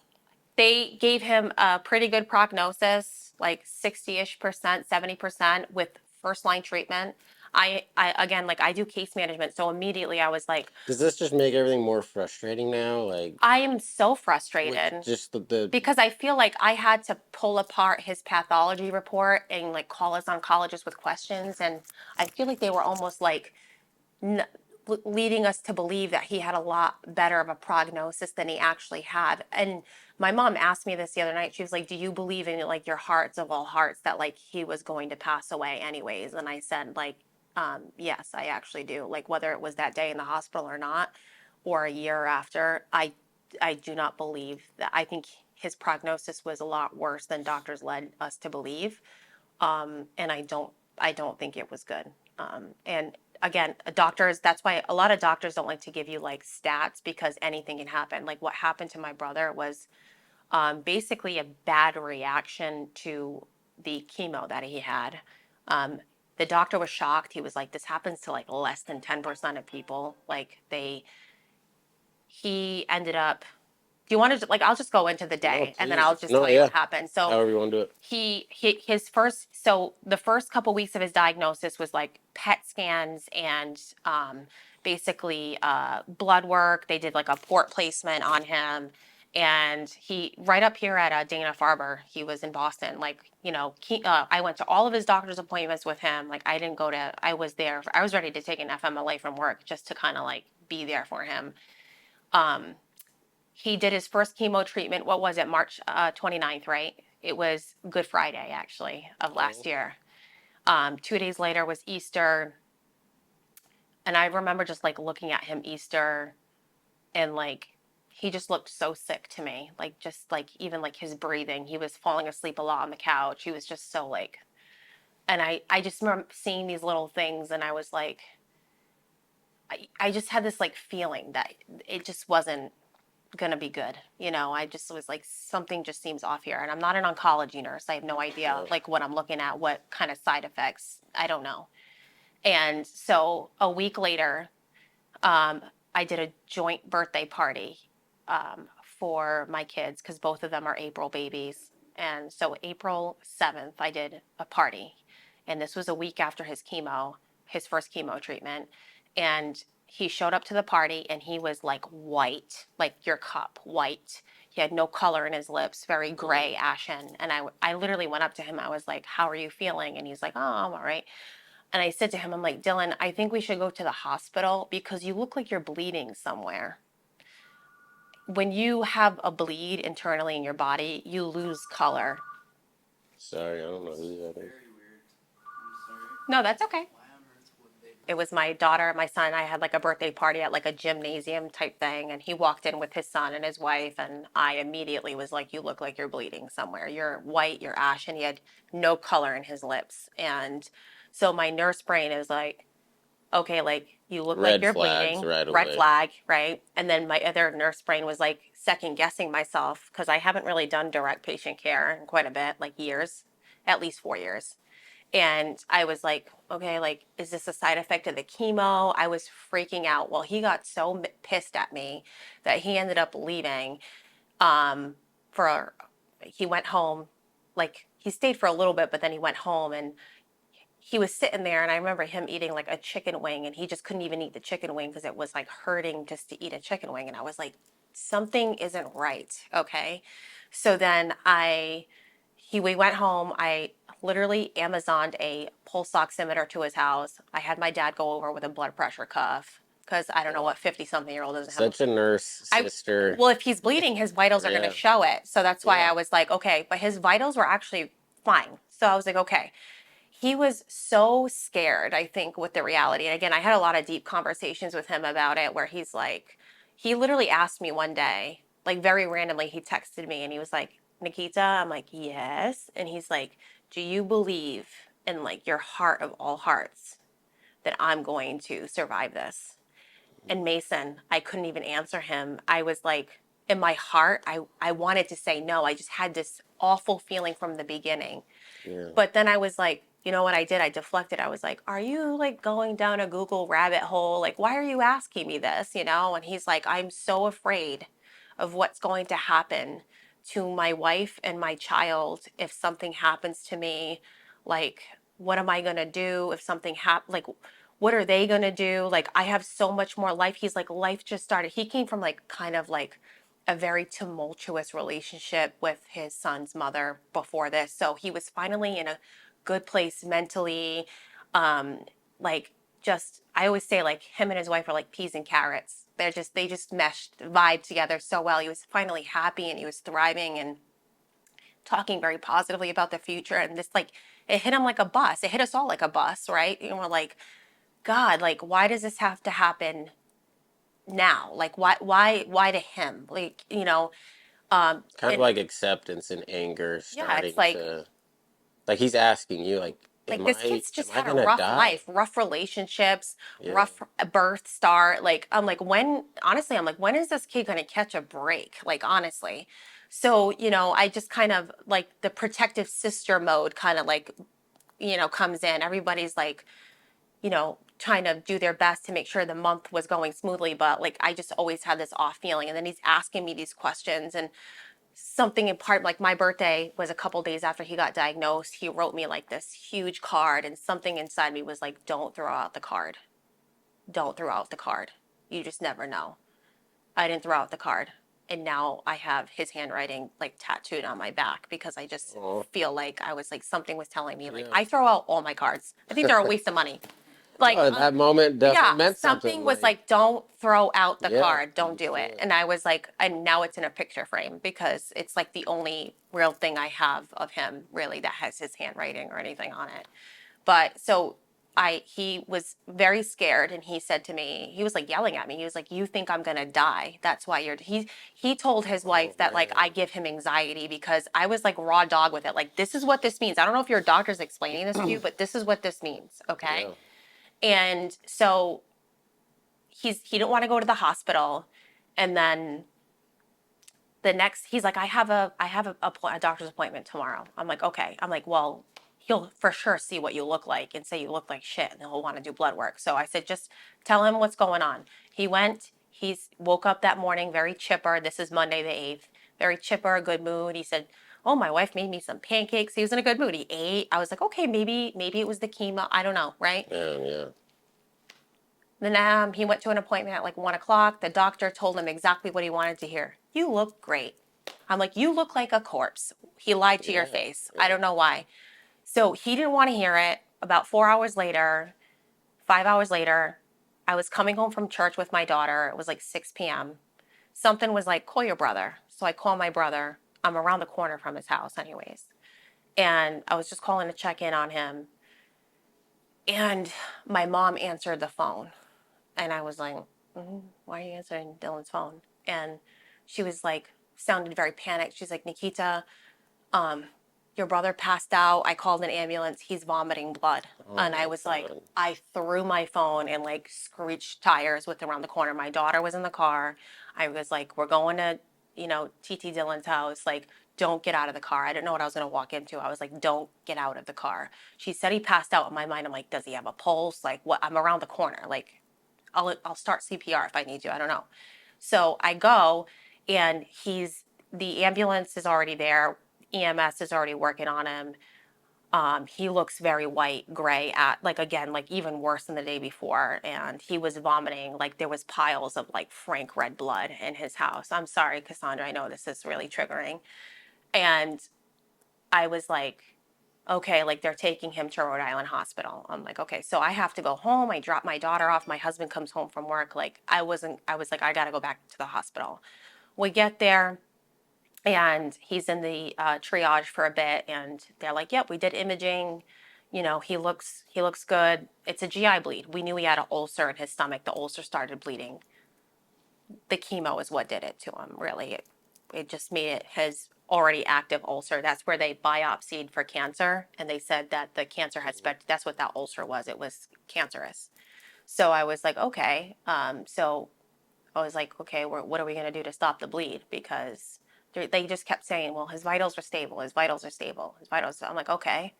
They gave him a pretty good prognosis, like 60-ish%, 70% with first line treatment. I again, like I do case management, so immediately I was like,
does this just make everything more frustrating now? Like
I am so
with
frustrated
just the
because I feel like I had to pull apart his pathology report and like call his oncologist with questions, and I feel like they were almost like n- leading us to believe that he had a lot better of a prognosis than he actually had. And my mom asked me this the other night. She was like, "Do you believe in like your hearts of all hearts that like he was going to pass away anyways?" And I said, like, yes, I actually do. Like whether it was that day in the hospital or not, or a year after, I do not believe that. I think his prognosis was a lot worse than doctors led us to believe, and I don't think it was good. And again, doctors, that's why a lot of doctors don't like to give you like stats because anything can happen. Like what happened to my brother was basically a bad reaction to the chemo that he had. Um, the doctor was shocked. He was like, "This happens to like less than 10% of people." Like he ended up. Do you want to like? I'll just go into the
no,
day and then
please.
I'll just
No,
tell you
yeah.
what happened. So
However you want to do it.
the first couple weeks of his diagnosis was like PET scans and basically blood work. They did like a port placement on him, and he right up here at Dana Farber. He was in Boston. Like I went to all of his doctor's appointments with him. Like I didn't go to. I was there. I was ready to take an FMLA from work just to kind of like be there for him. Um, he did his first chemo treatment. What was it, March 29th, right? It was Good Friday, actually, of last
Oh,
year. 2 days later was Easter. And I remember just like looking at him Easter and like he just looked so sick to me. Like just like even like his breathing, he was falling asleep a lot on the couch. He was just so like, and I just remember seeing these little things and I was like, I just had this like feeling that it just wasn't gonna be good. I just was like, something just seems off here. And I'm not an oncology nurse. I have no idea
yeah.
like what I'm looking at, what kind of side effects. I don't know. And so a week later, um, I did a joint birthday party for my kids because both of them are April babies. And so April 7th, I did a party. And this was a week after his first chemo treatment. And he showed up to the party and he was like white, like your cup, white. He had no color in his lips, very gray, ashen. And I literally went up to him. I was like, "How are you feeling?" And he's like, "Oh, I'm all right." And I said to him, I'm like, "Dylan, I think we should go to the hospital because you look like you're bleeding somewhere." When you have a bleed internally in your body, you lose color.
Sorry, I don't know who that is.
No, that's okay. it was my daughter and my son and I had like a birthday party at like a gymnasium type thing, and he walked in with his son and his wife, and I immediately was like, you look like you're bleeding somewhere. You're white, you're ashen. He had no color in his lips. And so my nurse brain is like, okay, like you look like
Red
you're
flags
bleeding,
right
red
away.
flag, right? And then my other nurse brain was like second guessing myself because I haven't really done direct patient care in quite a bit, like years, at least 4 years. And I was like, okay, like, is this a side effect of the chemo? I was freaking out. Well, he got so pissed at me that he ended up leaving. Um, for he went home, like he stayed for a little bit, but then he went home and he was sitting there, and I remember him eating like a chicken wing, and he just couldn't even eat the chicken wing because it was like hurting just to eat a chicken wing. And I was like, something isn't right. Okay. So then we went home. I literally Amazoned a pulse oximeter to his house. I had my dad go over with a blood pressure cuff because I don't know
Oh,
what 50-something-year-old doesn't have a.
such a nurse
I
sister.
Well, if he's bleeding, his vitals are going to
Yeah,
show it. So that's why
yeah.
I was like, okay, but his vitals were actually fine. So I was like, okay. He was so scared, I think, with the reality. And again, I had a lot of deep conversations with him about it where he's like, he literally asked me one day, like very randomly, he texted me and he was like, Nikita, I'm like, yes. And he's like, do you believe in like your heart of all hearts that I'm going to survive this? And Mason, I couldn't even answer him. I was like, in my heart, I wanted to say no. I just had this awful feeling from the beginning.
Yeah.
But then I was like, you know what I did? I deflected. I was like, are you like going down a Google rabbit hole? Like, why are you asking me this? You know? And he's like, I'm so afraid of what's going to happen to my wife and my child if something happens to me. Like, what am I going to do if something happens? Like, what are they going to do? Like, I have so much more life. He's like, life just started. He came from like kind of like a very tumultuous relationship with his son's mother before this. So he was finally in a good place mentally. Um, like just I always say like him and his wife are like peas and carrots. They just meshed vibe together so well. He was finally happy and he was thriving and talking very positively about the future. And this like it hit him like a bus. It hit us all like a bus, right? And we're like, God, like why does this have to happen now? Like why to him? Like,
Kind of
and
like acceptance and anger
yeah, it's
starting to, like he's asking you, like,
like
am
this
I
kid's
am
just
I
had a
gonna
rough
die?
life, rough relationships,
Yeah.
rough birth start. Like I'm like, when honestly, I'm like, when is this kid gonna catch a break? Like honestly. So, I just kind of like the protective sister mode kind of like, comes in. Everybody's like, trying to do their best to make sure the month was going smoothly, but like I just always had this off feeling. And then he's asking me these questions, and something in part like my birthday was a couple days after he got diagnosed. He wrote me like this huge card, and something inside me was like, don't throw out the card. Don't throw out the card. You just never know. I didn't throw out the card, and now I have his handwriting like tattooed on my back because I just
Oh,
feel like I was like something was telling me like
yeah.
I throw out all my cards. I think they're a waste of money. Like
Oh, that moment definitely
yeah,
meant something.
something was
Like,
like, don't throw out the
yeah,
card,
you
don't
could
do
feel
it.
it.
And I was like, and now it's in a picture frame because it's like the only real thing I have of him really that has his handwriting or anything on it. But so he was very scared, and he said to me, he was like yelling at me. He was like, you think I'm gonna die. That's why he told his
Oh
wife that like I
man.
give him anxiety because I was like raw dog with it. Like, this is what this means. I don't know if your doctor's explaining this to you, but this is what this means. Okay.
Yeah.
And so he didn't want to go to the hospital, and then he's like, I have a doctor's appointment tomorrow. I'm like, okay. I'm like, well, he'll for sure see what you look like and say you look like shit, and he'll want to do blood work. So I said, just tell him what's going on. He went. He's woke up that morning very chipper. This is Monday the 8th. Very chipper, good mood. He said, oh, my wife made me some pancakes. He was in a good mood. He ate. I was like, okay, maybe it was the chemo. I don't know, right?
Man, yeah.
Then he went to an appointment at like 1 o'clock. The doctor told him exactly what he wanted to hear. You look great. I'm like, you look like a corpse. He lied to your
Yeah.
face. I
Yeah.
don't know why. So he didn't want to hear it. About 4 hours later, 5 hours later, I was coming home from church with my daughter. It was like 6 p.m. Something was like, call your brother. So I call my brother. I'm around the corner from his house, anyways. And I was just calling to check in on him. And my mom answered the phone. And I was like, why are you answering Dylan's phone? And she was like, sounded very panicked. She's like, Nikita, um, your brother passed out. I called an ambulance. He's vomiting blood.
Oh
And I
my
was like,
God.
I threw my phone and like screeched tires with around the corner. My daughter was in the car. I was like, we're going to, TT Dillon's house. Like, don't get out of the car. I didn't know what I was going to walk into. I was like, don't get out of the car. She said he passed out. In my mind, I'm like, does he have a pulse? Like, what? I'm around the corner. Like, I'll start CPR if I need to. I don't know. So I go, and the ambulance is already there. EMS is already working on him. He looks very white, gray, at like again, like even worse than the day before, and he was vomiting. Like there was piles of like frank red blood in his house. I'm sorry, Cassandra. I know this is really triggering, and I was like, okay, like they're taking him to Rhode Island Hospital. I'm like, okay, so I have to go home. I drop my daughter off. My husband comes home from work. Like I was like, I got to go back to the hospital. We get there, and he's in the triage for a bit, and they're like, yep, we did imaging. He looks good. It's a GI bleed. We knew he had an ulcer in his stomach. The ulcer started bleeding. The chemo is what did it to him, really. It just made it his already active ulcer. That's where they biopsied for cancer, and they said that the cancer had spread. That's what that ulcer was. It was cancerous. So I was like, okay. So I was like, okay, what are we going to do to stop the bleed? Because they just kept saying, well, his vitals are stable. His vitals are stable. His vitals. I'm like, okay.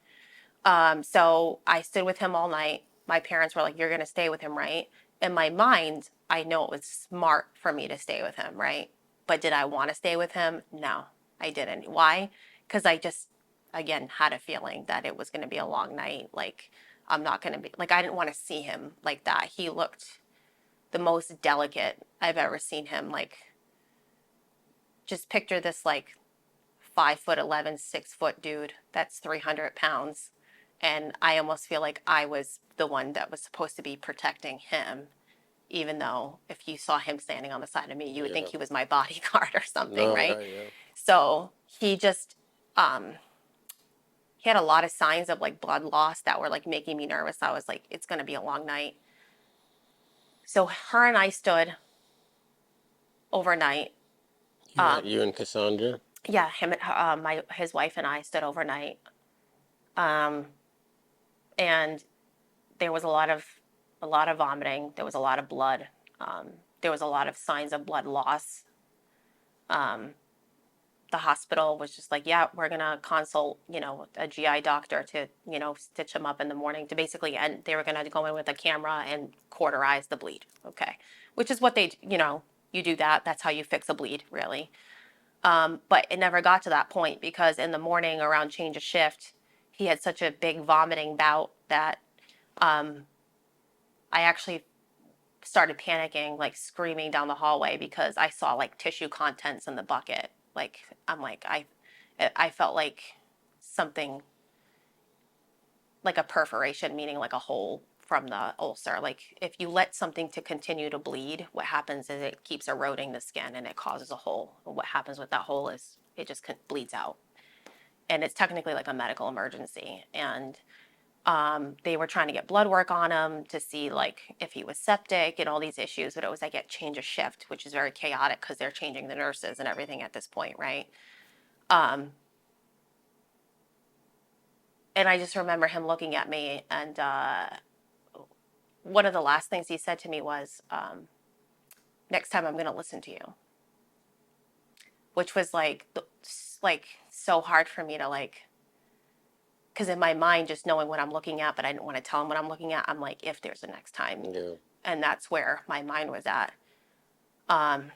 So I stood with him all night. My parents were like, you're going to stay with him, right? In my mind, I know it was smart for me to stay with him, right? But did I want to stay with him? No, I didn't. Why? Because I just, again, had a feeling that it was going to be a long night. Like, I'm not going to be, like, I didn't want to see him like that. He looked the most delicate I've ever seen him. Like, just picture this, like, 5'11", 6-foot dude that's 300 pounds. And I almost feel like I was the one that was supposed to be protecting him, even though if you saw him standing on the side of me, you would think
Yeah.
he was my bodyguard or something,
No,
right?
right, yeah.
So he just, um, he had a lot of signs of like blood loss that were like making me nervous. I was like, it's going to be a long night. So her and I stood overnight. Um,
You and Cassandra?
yeah, his wife and I stood overnight. Um, and there was a lot of vomiting. There was a lot of blood. Um, there was a lot of signs of blood loss. Um, the hospital was just like, yeah, we're gonna consult, a GI doctor to, stitch him up in the morning to basically, and they were gonna go in with a camera and cauterize the bleed. Okay, which is what you do that. That's how you fix a bleed, really. But it never got to that point because in the morning around change of shift, he had such a big vomiting bout that um, I actually started panicking, like screaming down the hallway because I saw like tissue contents in the bucket. Like I'm like I felt like something like a perforation, meaning like a hole from the ulcer. Like if you let something to continue to bleed, what happens is it keeps eroding the skin and it causes a hole. And what happens with that hole is it just bleeds out. And it's technically like a medical emergency. And they were trying to get blood work on him to see like if he was septic and all these issues, but it was like a change of shift, which is very chaotic because they're changing the nurses and everything at this point, right? Um, and I just remember him looking at me, and one of the last things he said to me was, "Next time I'm going to listen to you," which was like so hard for me to like, because in my mind, just knowing what I'm looking at, but I didn't want to tell him what I'm looking at. I'm like, if there's a next time,
Yeah.
and that's where my mind was at. Um,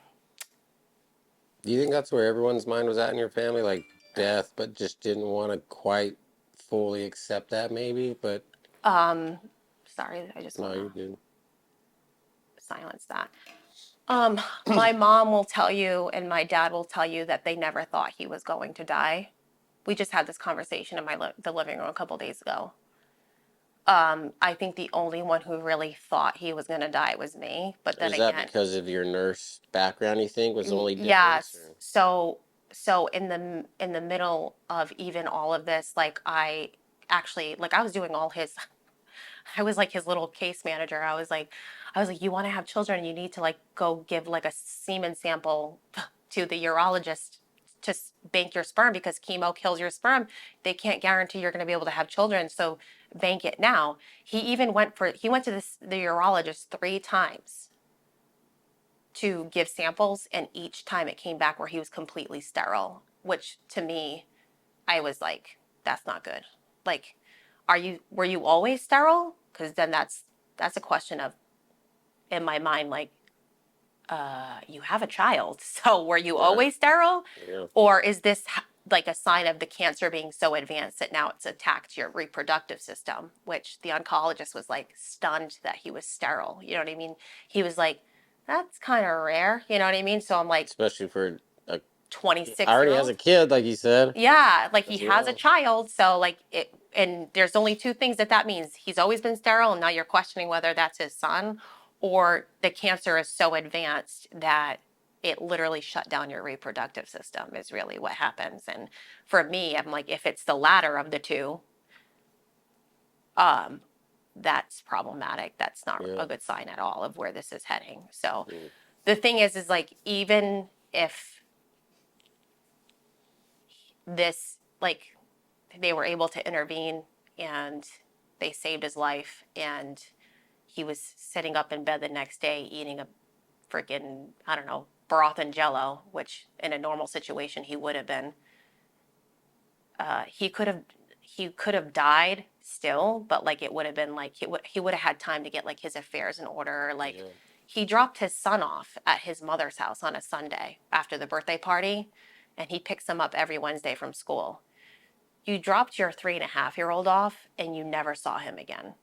Do you think that's where everyone's mind was at in your family? Like death, but just didn't want to quite fully accept that, maybe? But
Um, sorry, I just
no,
want
you
to
did.
silence that. My mom will tell you, and my dad will tell you that they never thought he was going to die. We just had this conversation in the living room a couple days ago. I think the only one who really thought he was going to die was me. But then
Is that
again,
because of your nurse background, you think, was the only difference?
yes.
Or?
So in the middle of even all of this, like I actually like I was doing all his I was like his little case manager. I was like, you want to have children, you need to like go give like a semen sample to the urologist to bank your sperm because chemo kills your sperm. They can't guarantee you're going to be able to have children, so bank it now. He went to the urologist 3 times to give samples, and each time it came back where he was completely sterile, which to me, I was like, that's not good. Like, were you always sterile? Because then that's a question of, in my mind, like, you have a child, so were you
Right.
always sterile?
Yeah.
Or is this like a sign of the cancer being so advanced that now it's attacked your reproductive system? Which the oncologist was like stunned that he was sterile. You know what I mean? He was like, that's kind of rare. You know what I mean? So I'm like,
Especially for a, I
26 year
already has a
old.
kid, like you said,
Yeah, like he
as
has a
well.
child, so like it, and there's only two things that means. He's always been sterile, and now you're questioning whether that's his son, or the cancer is so advanced that it literally shut down your reproductive system, is really what happens. And for me, I'm like, if it's the latter of the two, um, that's problematic. That's not
Yeah.
a good sign at all of where this is heading. So
Mm.
the thing is like, even if this, like, they were able to intervene and they saved his life, and he was sitting up in bed the next day eating a freaking, I don't know, broth and jello, which in a normal situation he would have been. He could have died still, but like it would have been like he would have had time to get like his affairs in order. Like,
Yeah.
he dropped his son off at his mother's house on a Sunday after the birthday party, and he picks him up every Wednesday from school. You dropped your 3.5-year-old off and you never saw him again.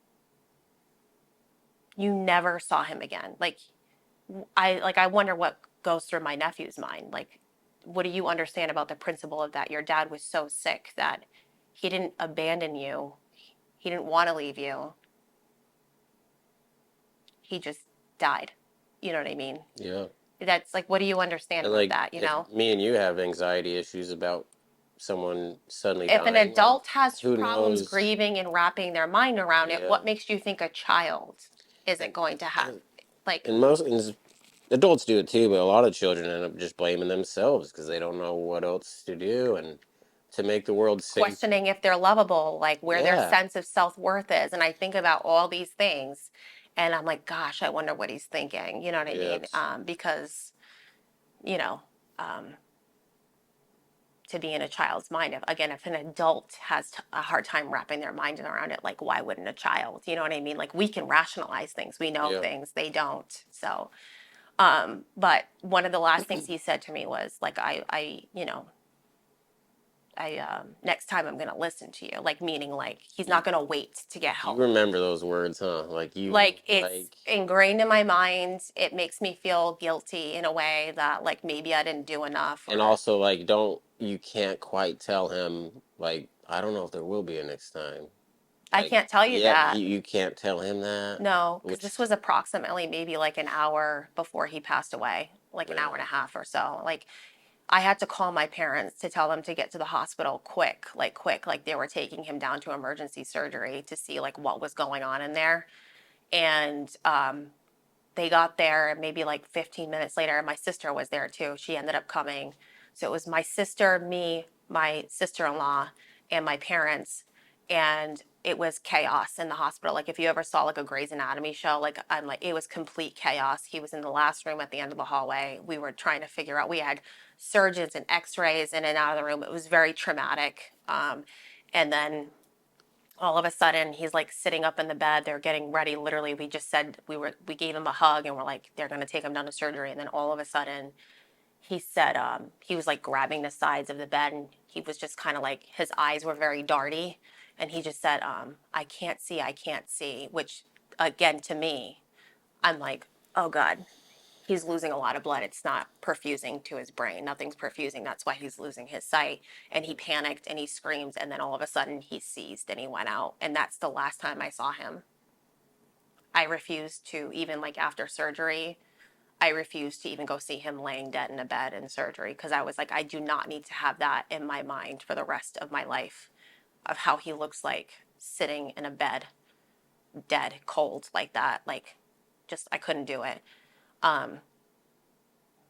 You never saw him again. Like, I wonder what goes through my nephew's mind. Like, what do you understand about the principle of that? Your dad was so sick that he didn't abandon you. He didn't want to leave you. He just died. You know what I mean?
Yeah.
That's like, what do you understand
And
with
like,
that, you
if
know?
me and you have anxiety issues about someone suddenly
If an
dying, like,
adult has
who
problems
knows?
grieving and wrapping their mind around it,
Yeah.
what makes you think a child
And,
isn't going to have,
and,
like,
and most and adults do it too, but a lot of children end up just blaming themselves because they don't know what else to do and to make the world safe.
questioning if they're lovable, like where their
Yeah.
sense of self worth is? And I think about all these things, and I'm like, gosh, I wonder what he's thinking. You know what I mean?
Yes.
Because, you know, um, to be in a child's mind. Again, if an adult has a hard time wrapping their mind around it, like, why wouldn't a child? You know what I mean? Like, we can rationalize things, we know
Yeah.
things, they don't. So, but one of the last things he said to me was like, next time I'm gonna listen to you. Like, meaning like he's
You
not gonna wait to get
you
help.
remember those words, huh?
Like, it's
Like,
ingrained in my mind. It makes me feel guilty in a way that like maybe I didn't do enough,
and
or
also like, don't you can't quite tell him, like, I don't know if there will be a next time.
I
Like,
can't tell you
yeah,
that.
you can't tell him that,
No, because this
which,
was approximately maybe like an hour before he passed away, like an hour and
man,
a half or so. Like, I had to call my parents to tell them to get to the hospital quick, like quick, like they were taking him down to emergency surgery to see like what was going on in there. And they got there, and maybe like 15 minutes later, my sister was there too. She ended up coming. So it was my sister, me, my sister-in-law, and my parents. And it was chaos in the hospital. Like, if you ever saw like a Grey's Anatomy show, like, I'm like, it was complete chaos. He was in the last room at the end of the hallway. We were trying to figure out, we had surgeons and x-rays in and out of the room. It was very traumatic. And then all of a sudden he's like sitting up in the bed, they're getting ready. Literally, we just said, we gave him a hug and we're like, they're going to take him down to surgery. And then all of a sudden he said, he was like grabbing the sides of the bed, and he was just kind of like, his eyes were very darty, and he just said, I can't see, which, again, to me, I'm like, oh God, he's losing a lot of blood. It's not perfusing to his brain. Nothing's perfusing. That's why he's losing his sight. And he panicked and he screamed. And then all of a sudden he seized and he went out. And that's the last time I saw him. I refused to, even like after surgery, I refused to even go see him laying dead in a bed in surgery, because I was like, I do not need to have that in my mind for the rest of my life, of how he looks like sitting in a bed dead cold like that. Like, just I couldn't do it. Um,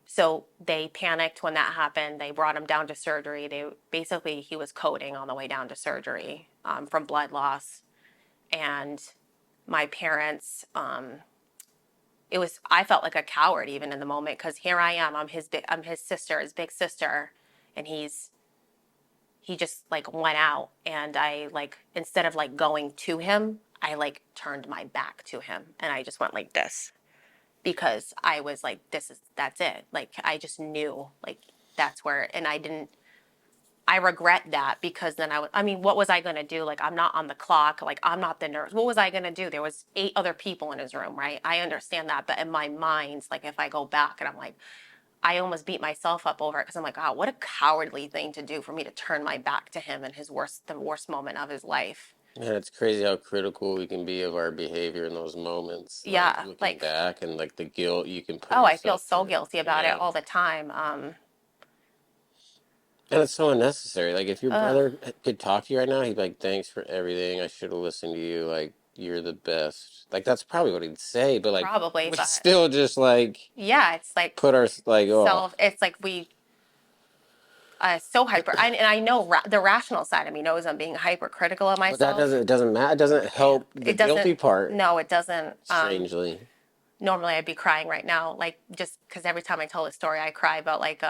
so they panicked when that happened. They brought him down to surgery. They basically he was coding on the way down to surgery from blood loss, and my parents. It was I felt like a coward even in the moment because here I am. I'm his sister, his big sister, and he just like went out, and I like instead of like going to him, I like turned my back to him, and I just went like this because I was like, that's it. Like I just knew like that's where, and I didn't. I regret that because then I mean, what was I going to do? Like, I'm not on the clock. Like, I'm not the nurse. What was I going to do? There was 8 other people in his room, right? I understand that. But in my mind, like, if I go back and I'm like, I almost beat myself up over it because I'm like, oh, what a cowardly thing to do for me to turn my back to him in the worst moment of his life.
And it's crazy how critical we can be of our behavior in those moments. Like
Yeah.
looking
Like,
back and like the guilt you can put
oh, I feel
yourself
so
through.
guilty about it
Yeah.
all the time.
And it's so unnecessary. Like if your
Ugh,
brother could talk to you right now, he'd be like, "Thanks for everything. I should have listened to you. Like you're the best." Like that's probably what he'd say. But like
probably,
we
but
still just like
yeah, it's like
put our like oh.
it's like we so hyper. And I know the rational side of me knows I'm being hypercritical of
But that
myself.
it doesn't matter. It doesn't help the
It doesn't.
guilty part.
No, it doesn't.
Strangely,
Normally, I'd be crying right now, like just because every time I tell a story, I cry about like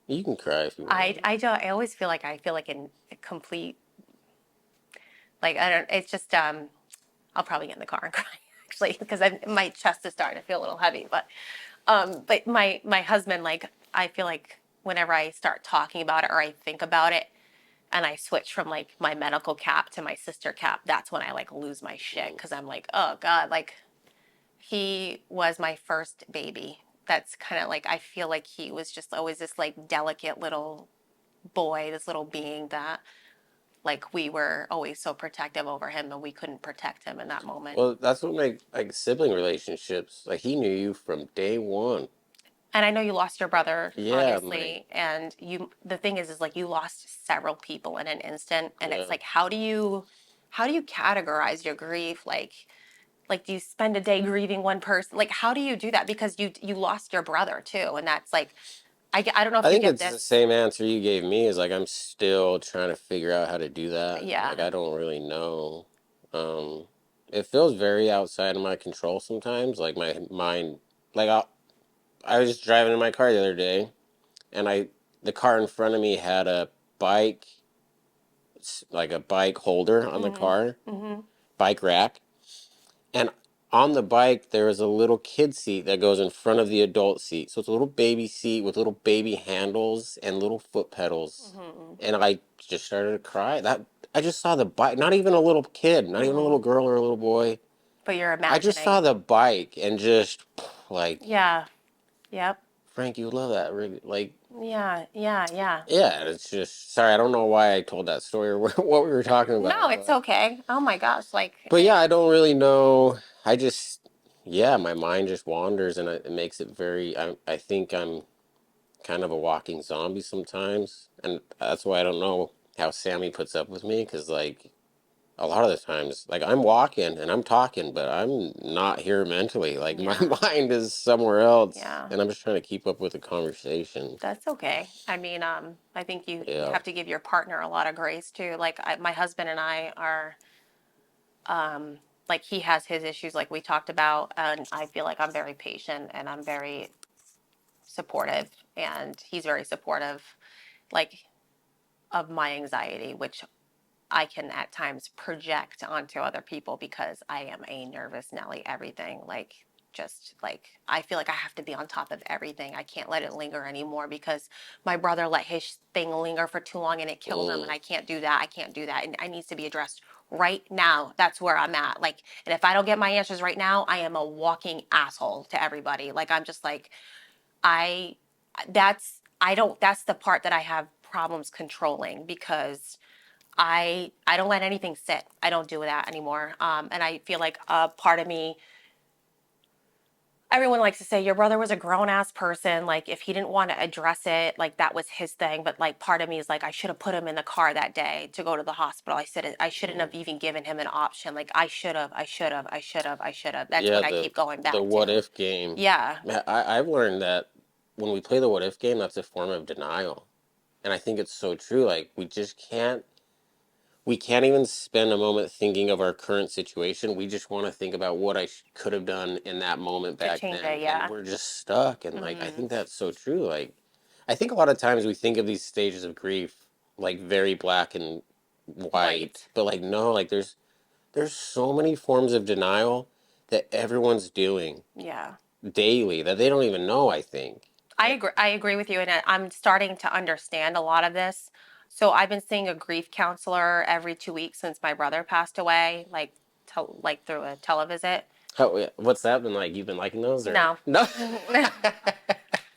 you can cry if you want.
I always feel like in a complete like I don't. It's just I'll probably get in the car and cry actually because my chest is starting to feel a little heavy. But my husband like I feel like whenever I start talking about it or I think about it and I switch from like my medical cap to my sister cap, that's when I like lose my shit
Mm.
because I'm like, oh God, like he was my first baby. That's kind of like I feel like he was just always this like delicate little boy, this little being that like we were always so protective over him and we couldn't protect him in that moment.
Well, that's what make like sibling relationships. Like he knew you from day one.
And I know you lost your brother,
Yeah, I'm like
obviously, and the thing is like you lost several people in an instant, and it's
yeah.
like how do you categorize your grief? Like do you spend a day grieving one person? Like how do you do that? Because you lost your brother too, and that's like I don't know
I
if you
think
get
it's the
this.
same answer you gave me. Is like I'm still trying to figure out how to do that. Like
Yeah.
I don't really know. Um, it feels very outside of my control sometimes. Like my mind, like I was just driving in my car the other day, and the car in front of me had a bike, like a bike holder on the
Mhm.
car,
Mhm.
bike rack, and on the bike there was a little kid seat that goes in front of the adult seat. So it's a little baby seat with little baby handles and little foot pedals.
Mhm.
And I just started to cry. That I just saw the bike, not even a little kid, not even a little
Mhm.
girl or a little boy.
But you're
I just saw
imagining.
the bike and just like
Yeah. Yep.
Frank, you love that like
Yeah. Yeah. Yeah.
yeah, it's just sorry, I don't know why I told that story or what we were talking
No,
about,
it's okay. Oh my gosh, like
but yeah, I don't really know. I just yeah, my mind just wanders and it makes it very. I think I'm kind of a walking zombie sometimes, and that's why I don't know how Sammy puts up with me because like a lot of the times, like I'm walking and I'm talking, but I'm not here mentally. Like my
yeah.
mind is somewhere else,
Yeah.
and I'm just trying to keep up with the conversation.
That's okay. I mean, I think you
Yeah.
have to give your partner a lot of grace too. Like my husband and I are, like he has his issues, like we talked about, and I feel like I'm very patient and I'm very supportive, and he's very supportive, like of my anxiety, which I can at times project onto other people because I am a nervous Nelly, everything. Like, just like, I feel like I have to be on top of everything. I can't let it linger anymore because my brother let his thing linger for too long and it killed him. And
Mm.
I can't do that. I can't do that. And it needs to be addressed right now. That's where I'm at. Like, and if I don't get my answers right now, I am a walking asshole to everybody. Like, I'm just like, I, I don't, that's the part that I have problems controlling because I don't let anything sit. I don't do that anymore. And I feel like a part of me everyone likes to say your brother was a grown ass person. Like if he didn't want to address it, like that was his thing. But like part of me is like I should have put him in the car that day to go to the hospital. I said I shouldn't
Mm.
have even given him an option. Like I should have, I should have, I should have, I should have. That's
Yeah,
what I keep going
the
back
what
to.
if game.
Yeah,
I've learned that when we play the what if game, that's a form of denial, and I think it's so true. Like we can't even spend a moment thinking of our current situation. We just want to think about what could have done in that moment
to
back
change
then,
it.
and
Yeah.
we're just stuck. And like, I
Hmm.
think that's so true. Like, I think a lot of times we think of these stages of grief like very black and white,
White.
but like no, like there's so many forms of denial that everyone's doing
Yeah.
daily that they don't even know. I think.
I agree. I agree with you, and I'm starting to understand a lot of this. So I've been seeing a grief counselor every 2 weeks since my brother passed away, like through a televisit.
How? What's that been like? You've been liking those or
No.
no?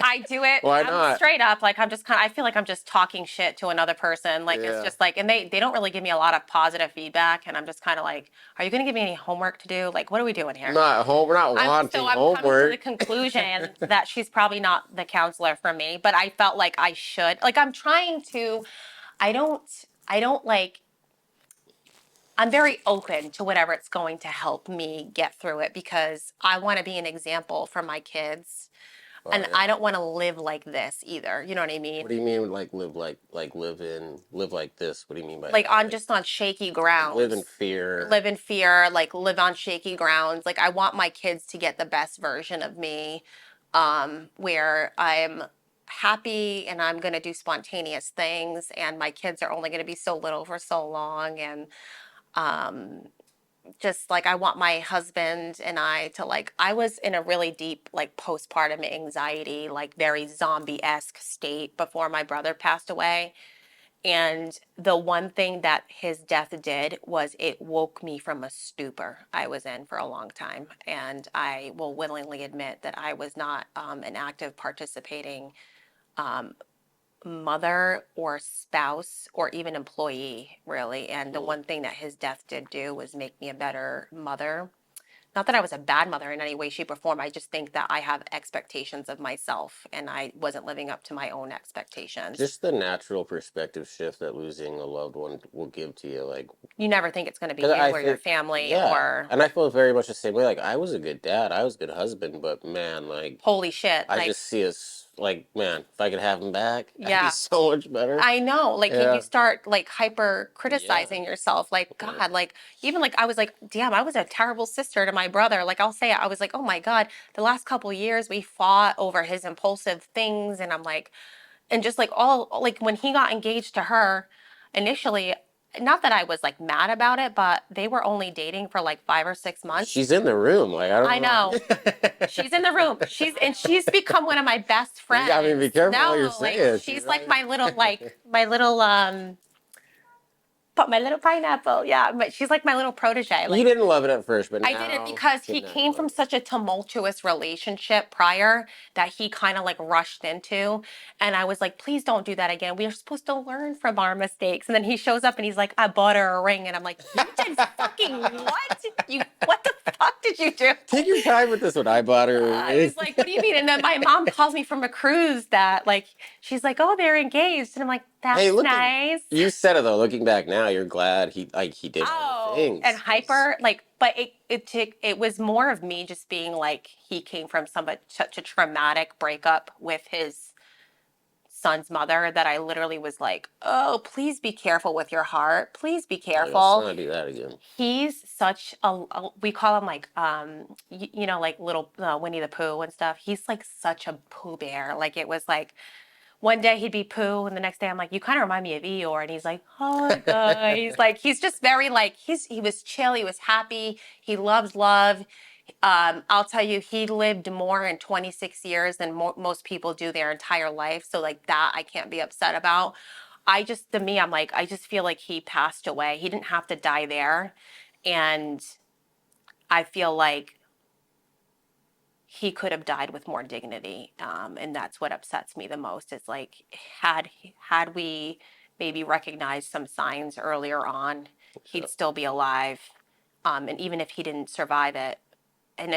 I do it.
Why
I'm
not?
straight up. Like I'm just kind of. I feel like I'm just talking shit to another person. Like it's
Yeah.
just like, and they don't really give me a lot of positive feedback, and I'm just kind of like, are you going to give me any homework to do? Like, what are we doing here?
Not home. We're not wanting
I'm coming to the
homework.
conclusion that she's probably not the counselor for me, but I felt like I should. Like I'm trying to. I don't. I don't like. I'm very open to whatever it's going to help me get through it because I want to be an example for my kids
Oh
and
yeah.
I don't want to live like this either. You know what I
What
mean?
do you mean live like this? What do you mean by
Like
that?
on just on shaky
Like live in
grounds.
fear.
Live in fear, like live on shaky grounds. Like I want my kids to get the best version of me, where I'm happy and I'm going to do spontaneous things and my kids are only going to be so little for so long and um just like I want my husband and I to like I was in a really deep like postpartum anxiety, like very zombie-esque state before my brother passed away. And the one thing that his death did was it woke me from a stupor I was in for a long time. And I will willingly admit that I was not an active participating um, mother or spouse or even employee, really. And the
Mm.
one thing that his death did do was make me a better mother. Not that I was a bad mother in any way, shape, or form. I just think that I have expectations of myself and I wasn't living up to my own expectations.
Just the natural perspective shift that losing a loved one will give to you, like,
You never think it's going to be
because
you
I
or your
think,
family
yeah,
or
and I feel very much the same way. Like I was a good dad, I was a good husband, but man, like
holy shit.
I
Like,
just see us like, man, if I could have him back, that'd be
yeah,
so much better.
I know. Like, and you
Yeah,
start like hyper
yeah,
criticizing yourself. Like,
yeah.
God, like, even like I was like, damn, I was a terrible sister to my brother. Like, I'll say it. I was like, oh my God, the last couple years we fought over his impulsive things. And I'm like, and just like all like when he got engaged to her initially, not that I was like mad about it, but they were only dating for like 5 or 6 months.
She's in the room. Like I
I
don't
know.
know.
She's in the room. She's become one of my best
I mean, be
friends.
careful what you're
No, like
saying. She's
she's like
right.
my little pineapple. Yeah, but she's like my little protege.
You
Like
didn't love it at first, but
I didn't
now,
because
but
he
now you
came
love
from
it.
such a tumultuous relationship prior that he kind of like rushed into. And I was like, please don't do that again. We are supposed to learn from our mistakes. And then he shows up and he's like, I bought her a ring. And I'm like, you did fucking what? What the fuck did you do?
Take your time with this one. I bought her a
I
ring.
was like, what do you mean? And then my mom calls me from a cruise that like she's like, oh, they're engaged. And I'm like,
Hey,
that's nice.
you said it though. Looking back now, you're glad he did all the
Oh, and
things. 'Cause
hyper like, but it was more of me just being like he came from such a traumatic breakup with his son's mother that I literally was like, oh, please be careful with your heart. Please be
like, let's
careful.
not do that again.
He's such we call him like like little Winnie the Pooh and stuff. He's like such a Pooh Bear. Like it was like one day he'd be Pooh, and the next day I'm like, you kind of remind me of Eeyore, and he's like, hi guys. Like he's just very like he was chill, he was happy, he loves love. I'll tell you, he lived more in 26 years than most people do their entire life. So like that, I can't be upset about. To me, I'm like, I just feel like he passed away. He didn't have to die there, and I feel like he could have died with more dignity, and that's what upsets me the most. Is like had we maybe recognized some signs earlier on,
Yeah.
he'd still be alive, and even if he didn't survive it, and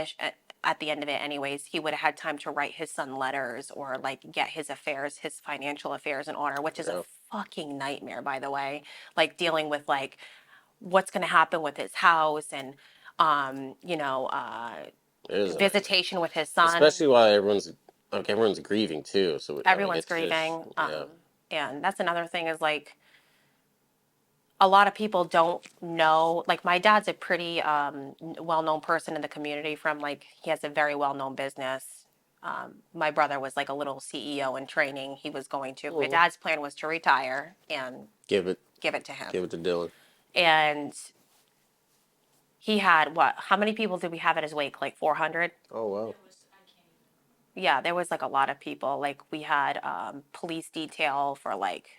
at the end of it anyways, he would have had time to write his son letters or like get his affairs, his financial affairs in order, which is a
Yeah,
fucking nightmare, by the way. Like dealing with like what's going to happen with his house and you know,
it is a nightmare,
visitation with his son.
especially while everyone's grieving too. So I mean,
Everyone's
it's just
grieving.
yeah.
And that's another thing is like a lot of people don't know. Like my dad's a pretty well-known person in the community from like he has a very well-known business. My brother was like a little CEO in training. He was going to. My
Mhm.
dad's plan was to retire and
Give it,
give it to him.
give it to Dylan.
And he had what? How many people did we have at his wake? Like 400?
Oh wow.
Yeah, there was like a lot of people. Like we had police detail for like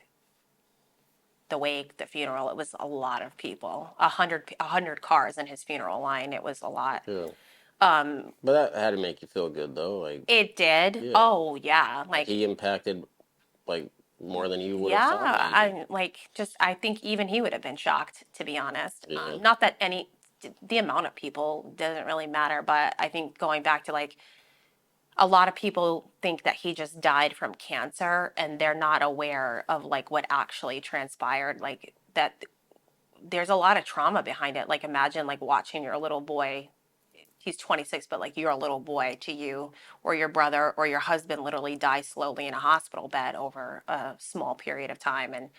the wake, the funeral. It was a lot of people. A hundred cars in his funeral line. It was a lot.
Yeah,
Um,
but that had to make you feel good though. Like
it did.
yeah,
Oh yeah,
like
like
he impacted like more than you would have
yeah.
thought maybe.
I like just. I think even he would have been shocked, to be honest.
Yeah,
Not that any the amount of people doesn't really matter, but I think going back to like a lot of people think that he just died from cancer and they're not aware of like what actually transpired, like that there's a lot of trauma behind it. Like imagine like watching your little boy, he's 26 but like you're a little boy to you, or your brother or your husband literally die slowly in a hospital bed over a small period of time. And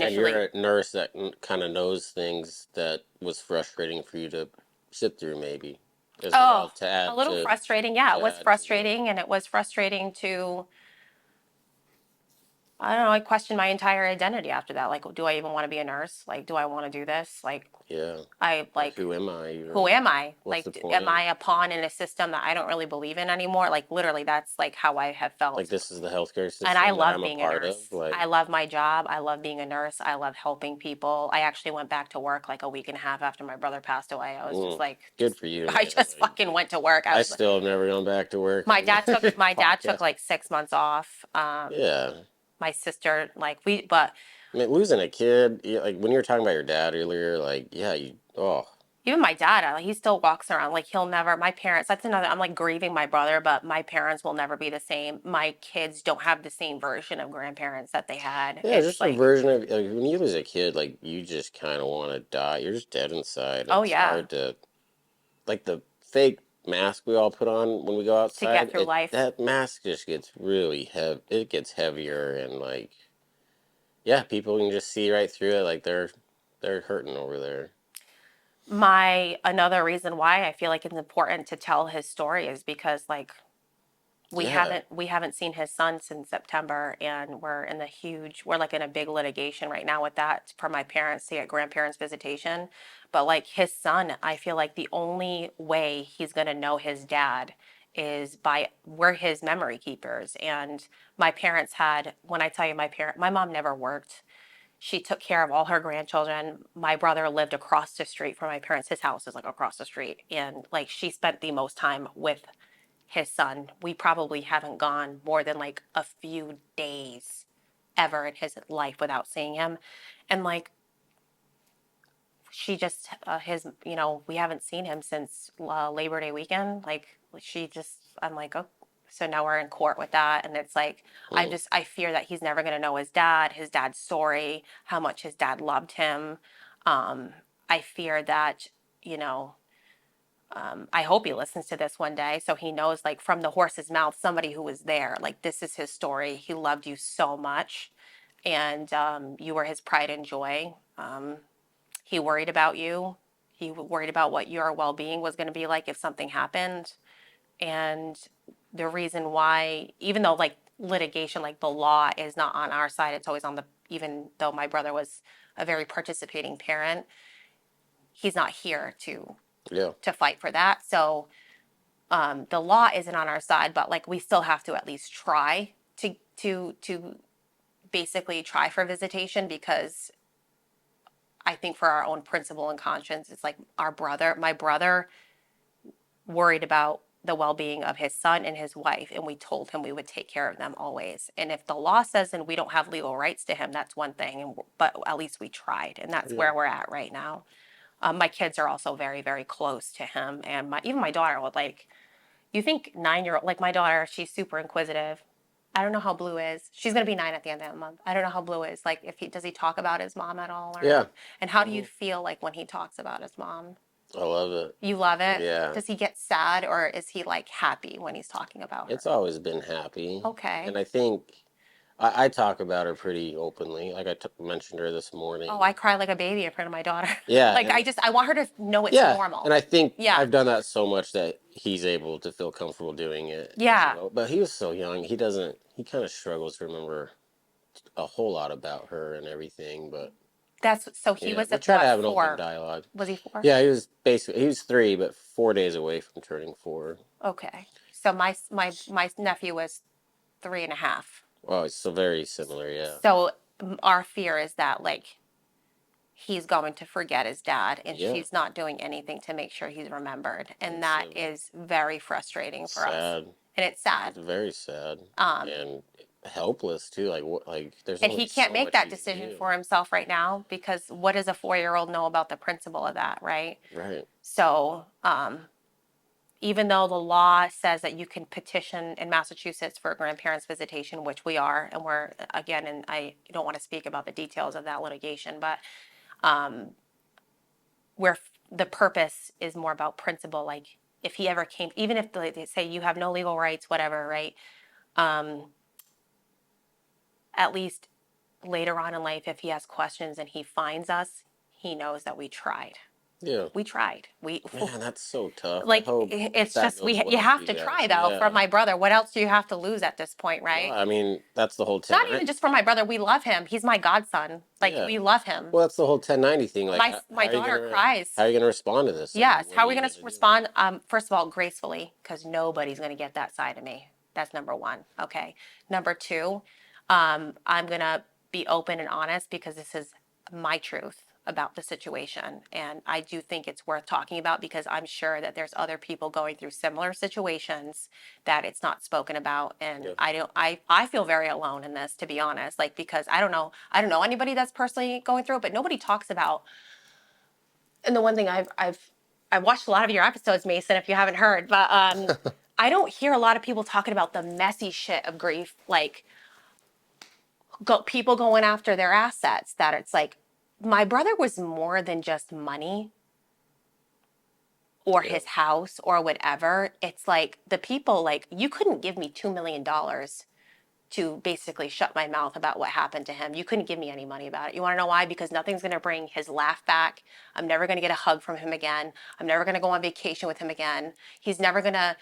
and you're
initially,
a nurse that kind of knows things that was frustrating for you to sit through maybe as well
oh,
to
a
add
little
to
frustrating. Yeah, it was
the
frustrating, and it was frustrating to, I don't know, I questioned my entire identity after that. Like, do I even want to be a nurse? Like, do I want to do this? Like,
yeah.
I
Like
like,
who am I
who
even?
am I?
What's the
Like, am
point?
I a pawn in a system that I don't really believe in anymore? Like, literally, that's like how I have
Like
felt.
this is the healthcare
And I
system that
love
I'm a
being a
part of.
nurse.
Like
I love my job. I love being a nurse. I love helping people. I actually went back to work like a week and a half after my brother passed away. I was just
mm,
like,
good
just
for you,
I
man.
just
Like
fucking went to work. I
I
was
still have never gone back to work.
my dad took
Podcast.
like 6 months off.
Yeah.
My sister like we but
I mean, losing a kid, like when you were talking about your dad earlier, like yeah,
even my dad, he still walks around like he'll never. My parents, that's another. I'm like grieving my brother, but my parents will never be the same. My kids don't have the same version of grandparents that they had.
yeah,
It's
just a
like,
version of like, when you lose a kid, like you just kind of want to die. You're just dead inside.
oh
It's
yeah,
hard to like the fake mask we all put on when we go
to get
outside.
through
It
life.
that mask just gets really heavy. It gets heavier and like yeah, people can just see right through it. Like they're hurting over there.
My another reason why I feel like it's important to tell his story is because like
Yeah,
we haven't seen his son since September, and we're like in a big litigation right now with that for my parents to get grandparents visitation. But like his son, I feel like the only way he's going to know his dad is by we're his memory keepers. And my parents had, when I tell you my mom never worked. She took care of all her grandchildren. My brother lived across the street from my parents. His house is like across the street, and like she spent the most time with his son. We probably haven't gone more than like a few days ever in his life without seeing him. And like she just his we haven't seen him since Labor Day weekend. Like she just I'm like, oh, so now we're in court with that, and it's like
mm,
I fear that he's never going to know his dad's story, how much his dad loved him. I fear that, you know, I hope he listens to this one day so he knows, like, from the horse's mouth, somebody who was there. Like, this is his story. He loved you so much, and you were his pride and joy. He worried about you. He worried about what your well being was going to be like if something happened. And the reason why, even though, like, litigation, like, the law is not on our side, it's always on even though my brother was a very participating parent, he's not here
yeah,
to fight for that. So the law isn't on our side, but like we still have to at least try to basically try for visitation, because I think for our own principle and conscience, it's like my brother worried about the well-being of his son and his wife, and we told him we would take care of them always. And if the law says then we don't have legal rights to him, that's one thing, but at least we tried, and that's
yeah.
where we're at right now. My kids are also very very close to him, and even my daughter would like You think 9 year old, like my daughter, she's super inquisitive. I don't know how Blue is. She's gonna be 9 at the end of the month. I don't know how Blue is. Like, if he does he talk about his mom at all, or
Yeah.
and how do you
Mhm.
feel like when he talks about his mom?
I love it.
You love it.
Yeah.
Does he get sad, or is he like happy when he's talking about her?
It's always been happy.
Okay.
And I think I talk about her pretty openly. Like mentioned her this
Oh, I
morning.
cry like a baby in front of my daughter.
Yeah.
Like, I want her to know it's
Yeah. And
normal.
I think
Yeah.
I've done that so much that he's able to feel comfortable doing it as
Yeah.
well. But he was so young. He kind of struggles to remember a whole lot about her and everything. But
That's so he
yeah,
was
we
at
try to
what,
have an open
4?
dialogue.
Was he 4?
Yeah, he was 3, but 4 days away from turning 4.
Okay. So my nephew was 3.5.
Oh, it's so very similar. Yeah.
So our fear is that like he's going to forget his dad and
Yeah.
she's not doing anything to make sure he's remembered, and
It's
that is very frustrating for us.
sad.
And it's sad.
It's very sad
Um,
and helpless too. Like what? Like there's
and
only
he can't
so
make
much
that
you can
decision
do.
for himself right now, because what does a 4-year-old know about the principle of that, right?
Right.
So, even though the law says that you can petition in Massachusetts for grandparents' visitation, which we are, and we're again, and I don't want to speak about the details of that litigation, but where the purpose is more about principle. Like, if he ever came, even if they say you have no legal rights, whatever, right? At least later on in life, if he has questions and he finds us, he knows that we tried.
Yeah.
We tried. We
Man, that's so tough. I
like
hope
it's
that
just
goes
you
well for
have
you
to
guys.
try though. For
Yeah.
my brother, what else do you have to lose at this point,
No,
right?
I mean that's the whole
Not
1090.
even just for my brother. We love him. He's my godson. Like,
Yeah.
we love him.
Well, that's the whole 1090 thing. Like,
My daughter cries.
how are you gonna respond to this? Like,
Yes.
what
How
are
are we
you
going to
gonna do?
respond? First of all, gracefully, because nobody's going to get that side of me. That's number one. Okay. Number two, I'm going to be open and honest because this is my truth about the situation. And I do think it's worth talking about, because I'm sure that there's other people going through similar situations that it's not spoken about. And
Yeah.
I feel very alone in this, to be honest, like, because I don't know anybody that's personally going through it, but nobody talks about. And the one thing I've watched a lot of your episodes, Mason, if you haven't heard, but I don't hear a lot of people talking about the messy shit of grief, like people going after their assets. That it's like, my brother was more than just money or
Yeah.
his house or whatever. It's like the people, like, you couldn't give me $2 million to basically shut my mouth about what happened to him. You couldn't give me any money about it. You want to know why? Because nothing's going to bring his laugh back. I'm never going to get a hug from him again. I'm never going to go on vacation with him again. He's never going to,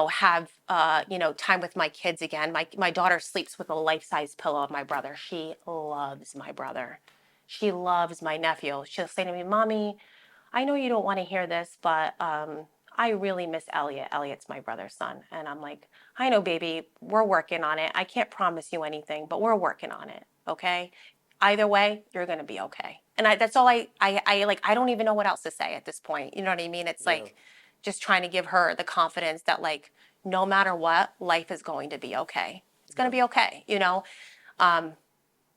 have time with my kids again. My daughter sleeps with a life-size pillow of my brother. She loves my brother. She loves my nephew. She'll say to me, "Mommy, I know you don't want to hear this, but I really miss Elliot. Elliot's my brother's son." And I'm like, "I know, baby, we're working on it. I can't promise you anything, but we're working on it. Okay? Either way, you're going to be okay." And that's all I like. I don't even know what else to say at this point. You know what I mean? It's
Yeah.
like just trying to give her the confidence that, like, no matter what, life is going to be okay. It's going to
Yeah.
be okay.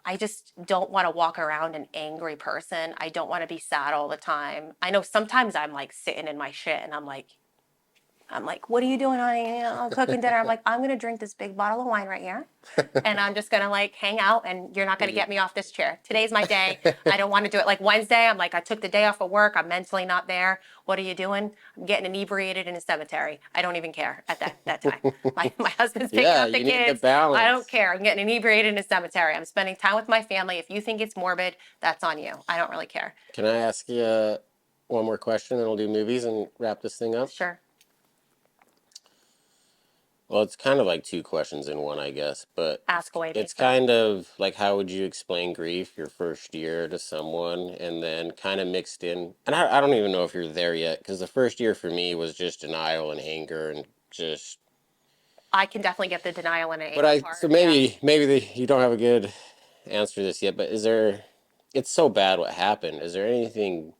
I just don't want to walk around an angry person. I don't want to be sad all the time. I know sometimes I'm like sitting in my shit and I'm like, "What are you doing, honey? I'm cooking dinner." I'm like, "I'm gonna drink this big bottle of wine right here, and I'm just gonna like hang out, and you're not gonna
You
get me off this chair. Today's my day. I don't want to do it." Like Wednesday, I'm like, I took the day off of work. I'm mentally not there. What are you doing? I'm getting inebriated in a cemetery. I don't even care at that time. My husband's picking
Yeah,
up the
you need the
kids. I don't
balance.
care. I'm getting inebriated in a cemetery. I'm spending time with my family. If you think it's morbid, that's on you. I don't really care.
Can I ask you one more question, and we'll do movies and wrap this thing up?
Sure.
Well, it's kind of like two questions in one, I guess, but
Ask away,
it's
Mason.
kind of like how would you explain grief your first year to someone, and then kind of mixed in. And I don't even know if you're there yet, because the first year for me was just denial and anger and just.
I can definitely get the denial and
But
anger
so
part. Yeah.
maybe you don't have a good answer to this yet, but is there? It's so bad what happened. Is there anything?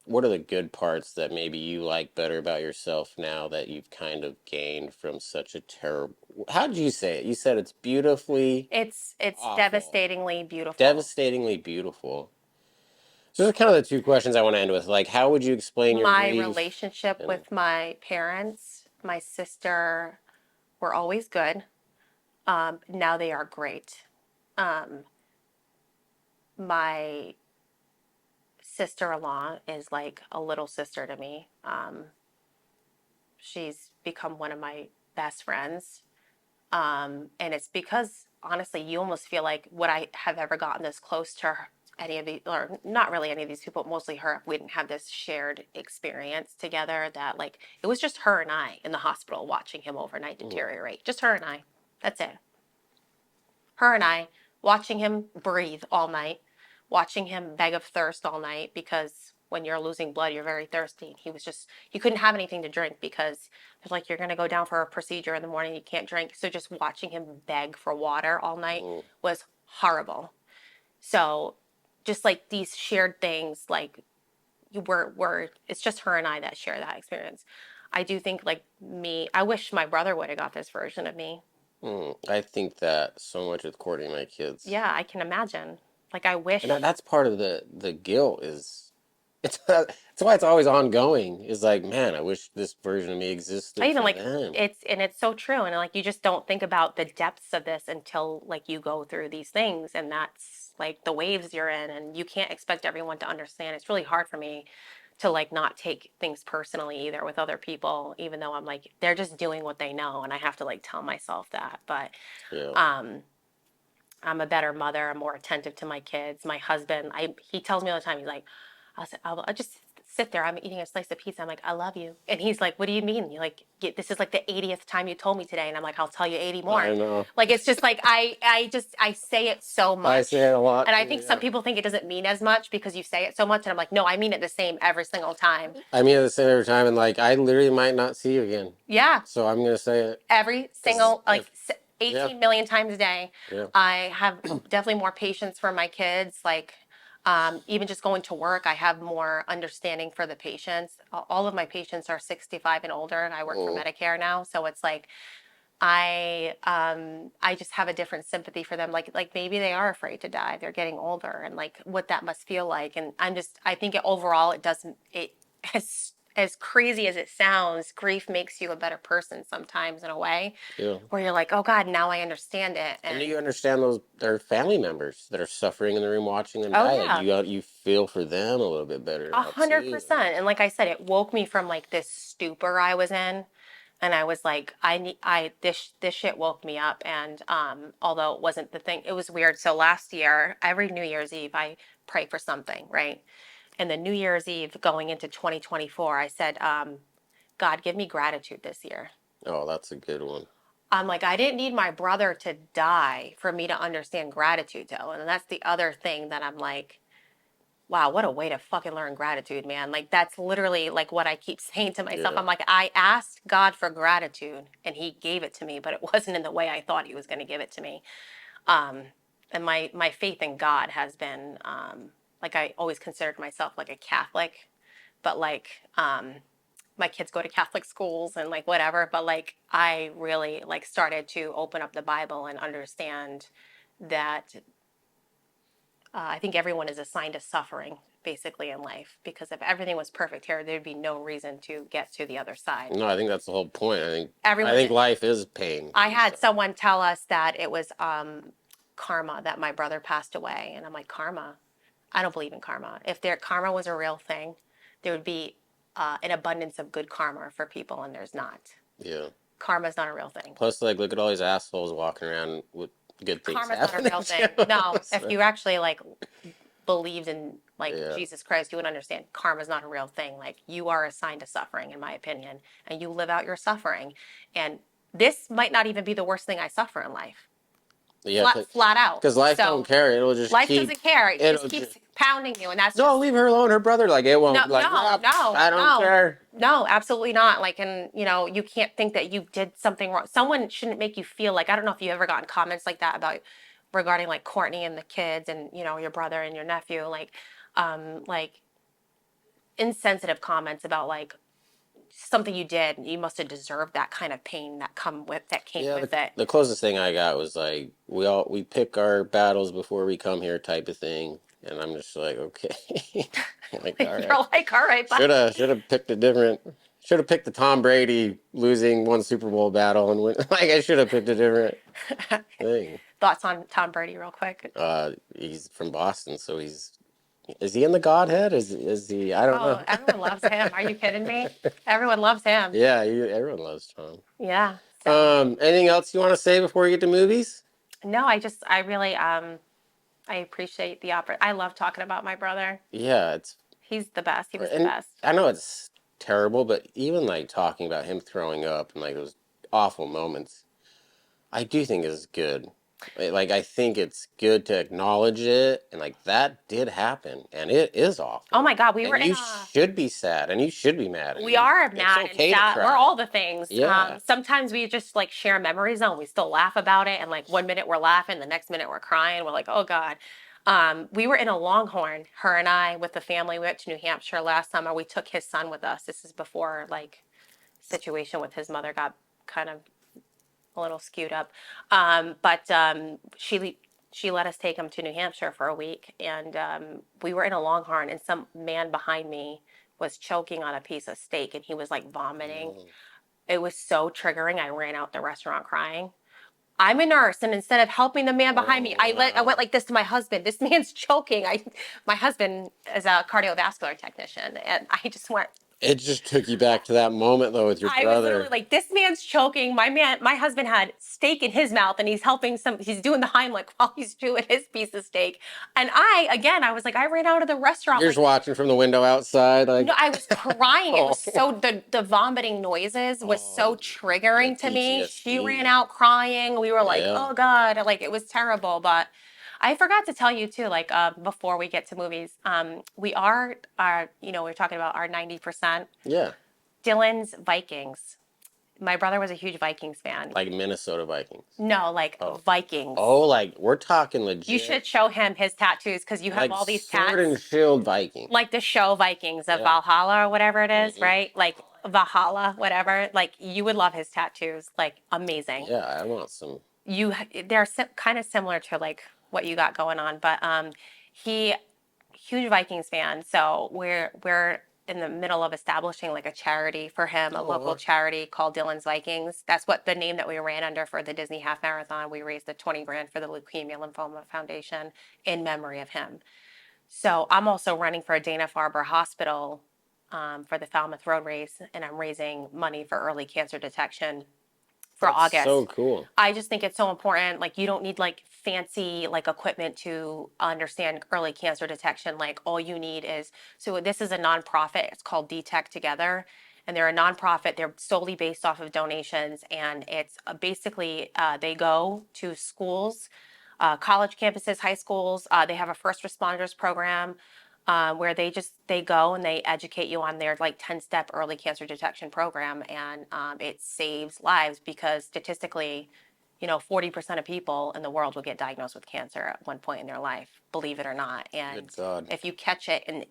What are the good parts that maybe you like better about yourself now that you've kind of gained from such a terrible? How did you say it? You said it's beautifully
It's
awful,
devastatingly beautiful.
devastatingly beautiful. So those are kind of the two questions I want to end with. Like, how would you explain your
My
grief?
relationship
And
with my parents my sister were always good. Now they are great. Um, my sister-in-law is like a little sister to me. She's become one of my best friends. And it's because honestly, you almost feel like would I have ever gotten this close to her, any of these, or not really any of these people, mostly her, if we didn't have this shared experience together that like it was just her and I in the hospital watching him overnight
Mm.
deteriorate. Just her and I. That's it. Her and I watching him breathe all night, watching him beg of thirst all night because when you're losing blood, you're very thirsty. He was just, he couldn't have anything to drink because there's like, you're going to go down for a procedure in the morning, you can't drink. So just watching him beg for water all night
Mm.
was horrible. So just like these shared things, like it's just her and I that share that experience. I do think like me, I wish my brother would have got this version of me.
Mm. I think that so much with courting my kids.
Yeah, I can imagine. Like I
And
wish
that's part of the guilt is it's that's why it's always ongoing. Is like, man, I wish this version of me
I
existed
even
for
like
them.
it's so true and like you just don't think about the depths of this until like you go through these things and that's like the waves you're in and you can't expect everyone to understand. It's really hard for me to like not take things personally either with other people even though I'm like they're just doing what they know and I have to like tell myself that. But
Yeah.
um I'm a better mother. I'm more attentive to my kids. My husband, he tells me all the time. He's like, I'll just sit there. I'm eating a slice of pizza. I'm like, I love you. And he's like, what do you mean? You like, this is like the 80th time you told me today. And I'm like, I'll tell you 80
I
more.
know.
Like, it's just like, I say it so
I say
much.
it a lot
And I
too,
think some
yeah.
people think it doesn't mean as much because you say it so much. And I'm like, no, I mean it the same every single time.
I mean, at the same every time, and like, I literally might not see you again.
Yeah.
So I'm gonna say it.
Every
Because
single
if,
like
yeah,
18 million times a day.
yeah.
I have definitely more patience for my kids. Like even just going to work, I have more understanding for the patients. All of my patients are 65 and older, and I work for
Mm,
Medicare now, so it's like I just have a different sympathy for them. Like maybe they are afraid to die. They're getting older, and like what that must feel like. And I think overall it doesn't it as crazy as it sounds, grief makes you a better person sometimes in a way
yeah.
where you're like, oh God, now I understand it.
And do
And
you understand those their family members that are suffering in the room watching them
oh
die? Like
yeah,
you feel for them a little bit better
a
now
hundred
too.
percent. And like I said, it woke me from like this stupor I was in. And I was like, this shit woke me up. And although it wasn't the thing, it was weird. So last year, every New Year's Eve, I pray for something, right? And the New Year's Eve going into 2024, I said, God, give me gratitude this year.
Oh, that's a good one.
I'm like, I didn't need my brother to die for me to understand gratitude, though. And that's the other thing that I'm like, wow, what a way to fucking learn gratitude, man. Like, that's literally like what I keep saying to myself.
Yeah.
I'm like, I asked God for gratitude and he gave it to me, but it wasn't in the way I thought he was going to give it to me. Um, and my faith in God has been, like, I always considered myself like a Catholic, but like, my kids go to Catholic schools and like whatever, but like I really like started to open up the Bible and understand that I think everyone is assigned to suffering basically in life because if everything was perfect here, there'd be no reason to get to the other side.
No, I think that's the whole point. I
Everyone,
think life is pain
I
and
had
stuff.
someone tell us that it was karma that my brother passed away, and I'm like, karma? I don't believe in karma. If there karma was a real thing, there would be an abundance of good karma for people, and there's not.
Yeah.
Karma is not a real thing.
Plus, like, look at all these assholes walking around with good things
Karma's not a
happening
real
to
thing. No,
them.
if
So,
you actually like believed in like
yeah.
Jesus Christ, you would understand karma's not a real thing. Like you are assigned to suffering, in my opinion, and you live out your suffering. And this might not even be the worst thing I suffer in life.
Yeah,
Flat out.
because life don't
So
care. It'll just
life
keep.
doesn't care. It just
It'll
keeps
just.
pounding you, and that's
No,
just
leave her alone. Her brother, like, it
no,
won't. Like,
no,
nah,
no,
I don't
no,
care.
no, absolutely not. Like, and you can't think that you did something wrong. Someone shouldn't make you feel like I don't know if you ever gotten comments like that about regarding like Courtney and the kids and your brother and your nephew, like insensitive comments about like something you did. You must have deserved that kind of pain that came
Yeah,
with it.
the closest thing I got was like we pick our battles before we come here type of thing, and I'm just like, okay, like, all right,
You're like, all right, bye.
should have picked a different Should have picked the Tom Brady losing one Super Bowl battle and win. Like I should have picked a different thing.
Thoughts on Tom Brady, real quick?
He's from Boston, so he's is he in the Godhead? Is he? I don't
Oh,
know.
everyone loves him. Are you kidding me? Everyone loves him.
Yeah, everyone loves Tom.
Yeah. So
Anything else you want to say before we get to movies?
no, I really I appreciate the I love talking about my brother.
Yeah, it's
He's the best. He was the
and
best.
I know it's terrible, but even like talking about him throwing up and like those awful moments, I do think is good. Like I think it's good to acknowledge it, and like that did happen, and it is
Oh
awful,
my God, we were
and
in
you
a
should be sad, and you should be mad,
we
and
are
it's
mad and
okay to
sad. We're
cry.
all the things.
Yeah,
Sometimes we just like share memories and we still laugh about it. And like one minute we're laughing, the next minute we're crying. We're like, oh God. We were in a Longhorn, her and I, with the family. We went to New Hampshire last summer. We took his son with us. This is before like situation with his mother got kind of a little skewed up. But she let us take him to New Hampshire for a week, and we were in a Longhorn, and some man behind me was choking on a piece of steak, and he was like vomiting.
no,
It was so triggering. I ran out the restaurant crying. I'm a nurse, and instead of helping the man behind me,
oh
I went
wow,
like this to my husband. This man's choking. My husband is a cardiovascular technician, and I just went.
it just took you back to that moment though with your
I was literally
brother.
like, this man's choking. My husband had steak in his mouth and he's doing the Heimlich while he's chewing his piece of steak. And I was like, I ran out of the restaurant.
You're just
Like,
watching from the window outside,
no,
like,
I was crying. It was
oh,
so, the vomiting noises was
oh,
so
the
triggering to me. She ran
PTSD.
out crying. We were like,
Yeah,
oh God, like it was terrible. But I forgot to tell you too, like, before we get to movies, we're talking about our 90%.
yeah,
Dylan's Vikings. My brother was a huge Vikings fan.
like Minnesota Vikings.
No, like
Oh,
Vikings.
oh, like we're talking
You
legit,
should show him his tattoos because you have
like
all these
sword and
tats.
shield Vikings.
Like the show Vikings of
Yeah.
Valhalla or whatever it is,
Hmm.
right? Like Valhalla, whatever. Like you would love his tattoos. Like amazing.
Yeah, I want some.
You they're kind of similar to like what you got going on, but he huge Vikings fan. So we're in the middle of establishing like a charity for him, a local
Oh,
charity called Dylan's Vikings. That's what the name that we ran under for the Disney Half Marathon. We raised the 20 grand for the Leukemia Lymphoma Foundation in memory of him. So I'm also running for a Dana-Farber Hospital for the Falmouth Road Race, and I'm raising money for early cancer detection for
that's
August.
so cool.
I just think it's so important. Like you don't need like fancy like equipment to understand early cancer detection. Like all you need is so this is a nonprofit. It's called Detect Together, and they're a nonprofit. They're solely based off of donations, and it's basically they go to schools, college campuses, high schools. They have a first responders program where they go and they educate you on their like 10-step early cancer detection program, and it saves lives because statistically, 40% of people in the world will get diagnosed with cancer at one point in their life, believe it or not. And
Good God.
if you catch it in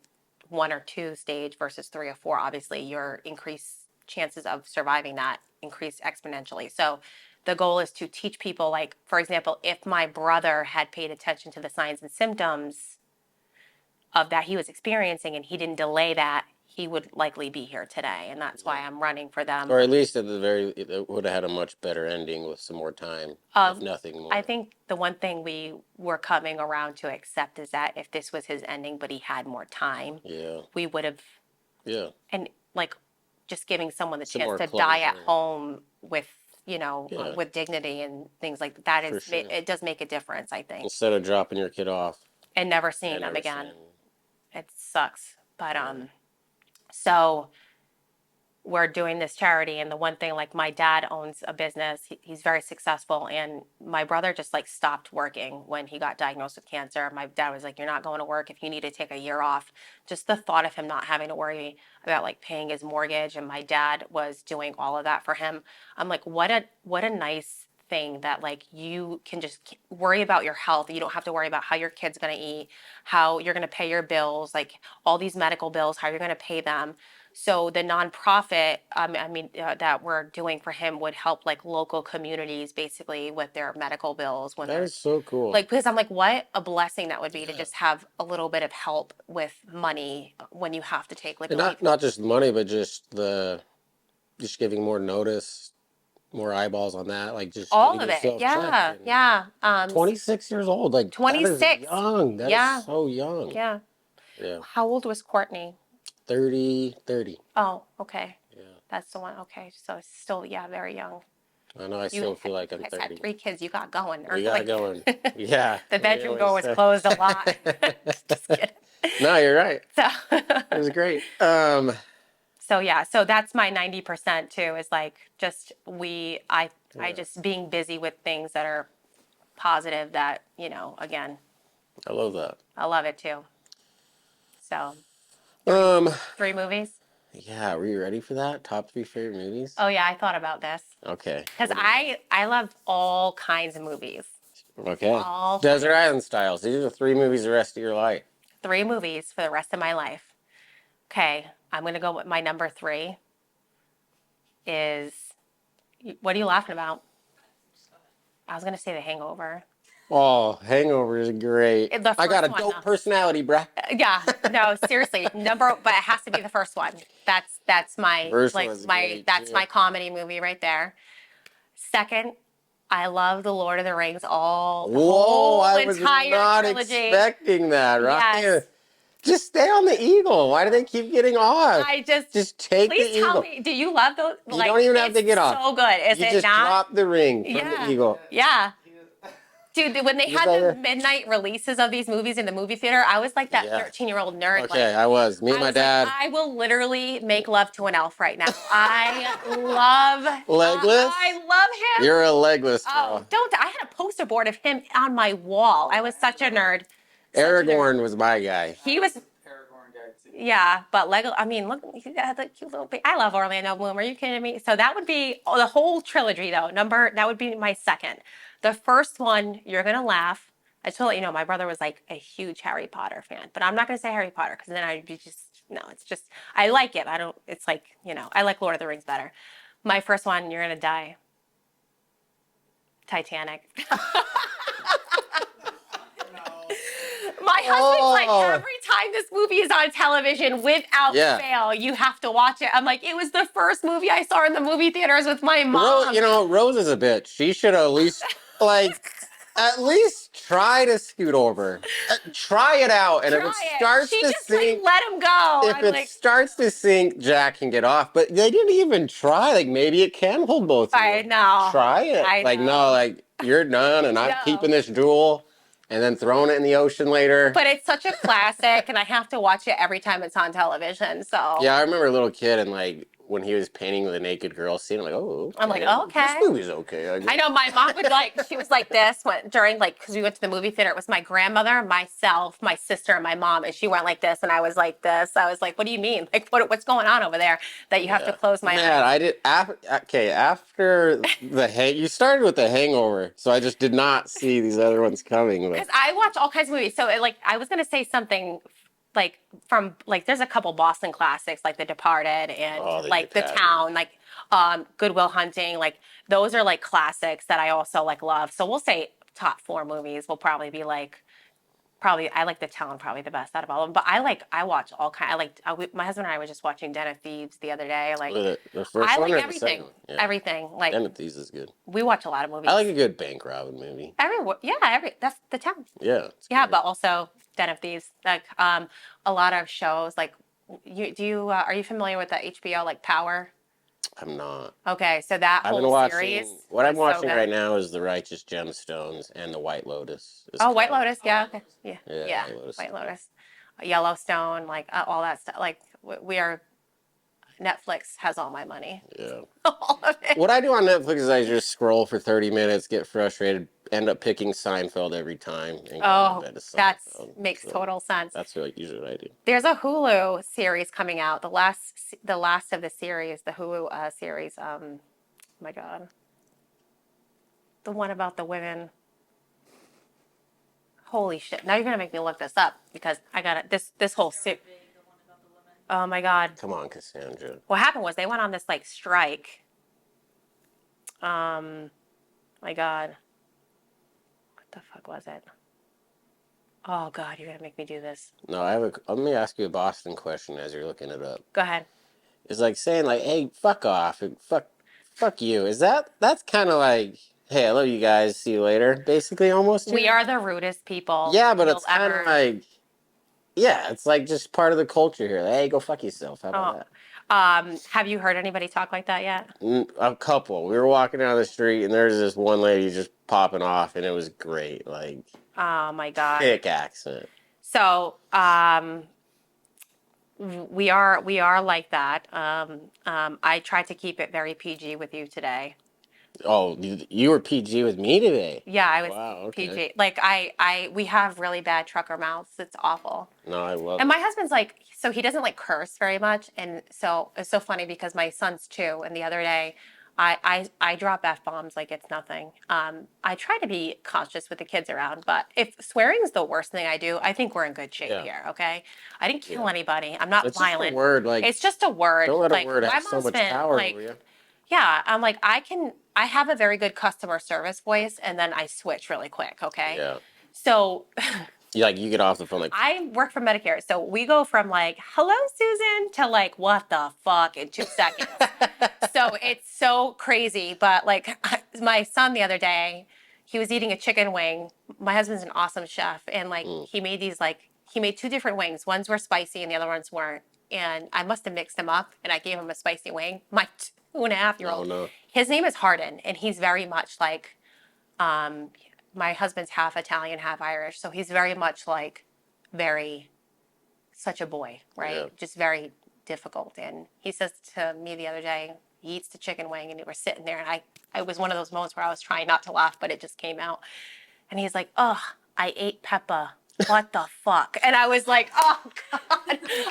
1 or 2 stage versus 3 or 4, obviously your increased chances of surviving that increase exponentially. So the goal is to teach people, like, for example, if my brother had paid attention to the signs and symptoms of that he was experiencing and he didn't delay that, he would likely be here today. And that's why
Yeah.
I'm running for them.
Or at least at the very, it would have had a much better ending with some more time, if
Um,
nothing
I
more.
think the one thing we were coming around to accept is that if this was his ending, but he had more time,
Yeah.
we would have,
Yeah.
and like just giving someone the
Some
chance
more
to die at
closure.
home with,
Yeah,
with dignity and things like that
for sure.
it does make a difference, I think,
Instead of dropping your kid off
and never seeing
and
them
never
again.
saying,
It sucks. But,
yeah.
so we're doing this charity, and the one thing, like, my dad owns a business, he's very successful, and my brother just like stopped working when he got diagnosed with cancer. My dad was like, you're not going to work if you need to take a year off. Just the thought of him not having to worry about like paying his mortgage, and my dad was doing all of that for him. I'm like, what a nice thing that like you can just worry about your health. You don't have to worry about how your kid's going to eat, how you're going to pay your bills, like all these medical bills, how you're going to pay them. So the nonprofit, that we're doing for him would help like local communities basically with their medical bills when
That
they're
is so cool.
like, because I'm like, what a blessing that would be to
Yeah.
just have a little bit of help with money when you have to take like
And
leave.
not just money, but just just giving more notice, more eyeballs on that, like just
All
getting
of it.
yourself checked.
Yeah.
And
Yeah.
26 years old, like that is
26.
young. That is
Yeah.
so young.
Yeah.
Yeah.
How old was Courtney?
30, 30.
Oh, okay.
Yeah.
That's the one. Okay. So it's still, yeah, very young.
I know I
You,
still feel like
you
I'm
guys had
30.
3 kids. You got going. Or
We got
like,
going. Yeah.
the
We
bedroom door
always
was
say.
closed a lot. Just kidding.
No, you're right.
So,
It was great.
so yeah. So that's my 90% too, is like just I
Yeah.
just being busy with things that are positive that, again,
I love that.
I love it too. So three,
Um,
three movies.
yeah, were you ready for that? Top three favorite movies?
Oh yeah, I thought about this
Okay.
because
What do you
I love all kinds of movies,
got? Okay.
all
Desert
kinds.
Island Styles. These are the three movies the rest of your life.
3 movies for the rest of my life. Okay, I'm gonna go with my number 3 is, what are you laughing about? I was gonna say The Hangover.
Oh, Hangover is great.
The
I got a
first one
dope
though.
personality, bruh.
Yeah, no, seriously, but it has to be the first one. That's my
First
like
one's
my
great
that's
too.
my comedy movie right there. Second, I love the Lord of the Rings, the
Whoa,
whole
I was
entire
not
trilogy.
expecting that,
Yes.
Ryan. Just stay on the eagle. Why do they keep getting off?
I just,
Just take the
please tell
eagle.
me, do you love those?
You
Like,
don't even have
it's
to get off.
so good, is
You
it
just
not?
drop the ring from the
Yeah.
eagle.
Yeah. Dude, when they
Just
had
like
the
that.
midnight releases of these movies in the movie theater, I was like that
Yeah.
13-year-old nerd.
Okay,
Like,
I was. Me and
I
my
was like,
dad.
I will literally make love to an elf right now. I love, I
Legless?
love him.
You're a legless
Oh,
girl.
don't! I had a poster board of him on my wall. I was such a nerd. Such a nerd.
Aragorn was my guy.
He was, yeah, but Lego. I mean, look, he had the cute little. I love Orlando Bloom. Are you kidding me? So that would be the whole trilogy, though. That would be my second. The first one, you're gonna laugh. I just want to let you know, my brother was like a huge Harry Potter fan, but I'm not gonna say Harry Potter because then I'd be just no. It's just I like it. I don't. It's like I like Lord of the Rings better. My first one, you're gonna die. Titanic. My husband's like,
Oh,
every time this movie is on television, without
yeah.
fail, you have to watch it. I'm like, it was the first movie I saw in the movie theaters with my
Rose,
mom.
Rose is a bitch. She should at least, like, at least try to scoot over. Try it out, and if it
Try it.
starts
She
to
just like
sink,
let him go.
if
I'm
it
like,
starts to sink, Jack can get off. But they didn't even try. Like, maybe it can hold both of
I
you.
know.
Try it.
I
Like, no,
know.
like, you're done, and I'm keeping
No.
this jewel, and then throwing it in the ocean later.
But it's such a classic, and I have to watch it every time it's on television. So
Yeah, I remember a little kid, and, like, when he was painting the naked girl scene, I'm like, oh,
I'm like,
okay.
oh,
This
okay.
movie's okay, I guess.
I know my mom would she was like this during because we went to the movie theater. It was my grandmother, myself, my sister, and my mom, and she went like this, and I was like this. I was like, what do you mean? Like, what's going on over there that you have to
Yeah.
close my
Man,
eyes?
I did. Okay, after you started with the Hangover, so I just did not see these other ones coming. But
Because I watch all kinds of movies. So I was gonna say something like from like there's a couple Boston classics like The Departed and
oh, they
like
did
The
that.
Town, like Goodwill Hunting, like those are like classics that I also like love. So we'll say top 4 movies will probably be like probably I like The Town probably the best out of all of them. But I watch all kind. My husband and I were just watching Den of Thieves the other day. Like
The first
I
one
like
or the second
everything,
one? Yeah,
everything. Like
Den of Thieves is good.
we watch a lot of
I
movies.
like a good bank robbing movie.
That's The Town.
Yeah, it's
Yeah,
great.
but also Den of Thieves. Like a lot of shows. Like are you familiar with the HBO like Power?
I'm not.
Okay, so that
I've been
whole series
watching. What I'm
is so
watching right
good.
now is The Righteous Gemstones and The White Lotus. Is
Oh, White
coming.
Lotus. Yeah. Okay. Yeah.
Yeah,
Yeah.
White Lotus is
White
good.
Lotus. Yellowstone. Like all that stuff. Like we are. Netflix has all my money.
Yeah.
All of it.
What I do on Netflix is I just scroll for 30 minutes, get frustrated, end up picking Seinfeld every time, and going to
Oh,
bed to
that
Seinfeld.
makes
So
total sense.
that's really usually what I do.
There's a Hulu series coming out. The last of the series, the Hulu series. Oh my God, the one about the women. Holy shit! Now you're gonna make me look this up because I got it. This whole Oh my God.
Come on, Cassandra.
What happened was they went on this like strike. My God. What the fuck was it? Oh God, you're gonna make me do this.
No, let me ask you a Boston question as you're looking it up.
Go ahead.
is like saying like, "Hey, fuck off, and fuck you." That's kind of like, "Hey, I love you guys. See you later." Basically, almost
We
here.
are the rudest people
Yeah, but
you'll
it's kind of
ever.
like, yeah, it's like just part of the culture here. Like, hey, go fuck yourself. How about
Oh,
that?
have you heard anybody talk like that yet?
A couple. We were walking down the street, and there's this one lady just popping off, and it was great. Like,
Oh my God.
thick accent.
So, we are like that. I tried to keep it very PG with you today.
Oh, you were PG with me today.
Yeah, I was
Wow. Okay.
PG. Like we have really bad trucker mouths. It's awful.
No, I love
And my
it.
husband's like, so he doesn't like curse very much, and so it's so funny because my son's too. And the other day, I drop f bombs like it's nothing. I try to be cautious with the kids around, but if swearing is the worst thing I do, I think we're in good shape
Yeah.
here. Okay, I didn't kill
Yeah.
anybody. I'm not
It's just a
violent.
word. Like,
It's just a word.
don't let a
Like
word
my
have so
mom's
much
been
power over
like,
you.
yeah, I'm like, I have a very good customer service voice, and then I switch really quick. Okay,
Yeah.
so
You get off the phone like,
I work for Medicare, so we go from like, hello, Susan, to like, what the fuck in 2 seconds. So it's so crazy. But like, my son the other day, he was eating a chicken wing. My husband's an awesome chef, and like,
mm,
he made two different wings. Ones were spicy, and the other ones weren't. And I must have mixed them up, and I gave him a spicy wing. My 2.5 year
no,
old,
no.
his name is Hardin, and he's very much like, um, my husband's half Italian, half Irish, so he's very much like, very such a boy,
Yeah.
right? Just very difficult. And he says to me the other day, he eats the chicken wing, and we were sitting there, and it was one of those moments where I was trying not to laugh, but it just came out. And he's like, "Oh, I ate Peppa. What the fuck?" And I was like, "Oh God!"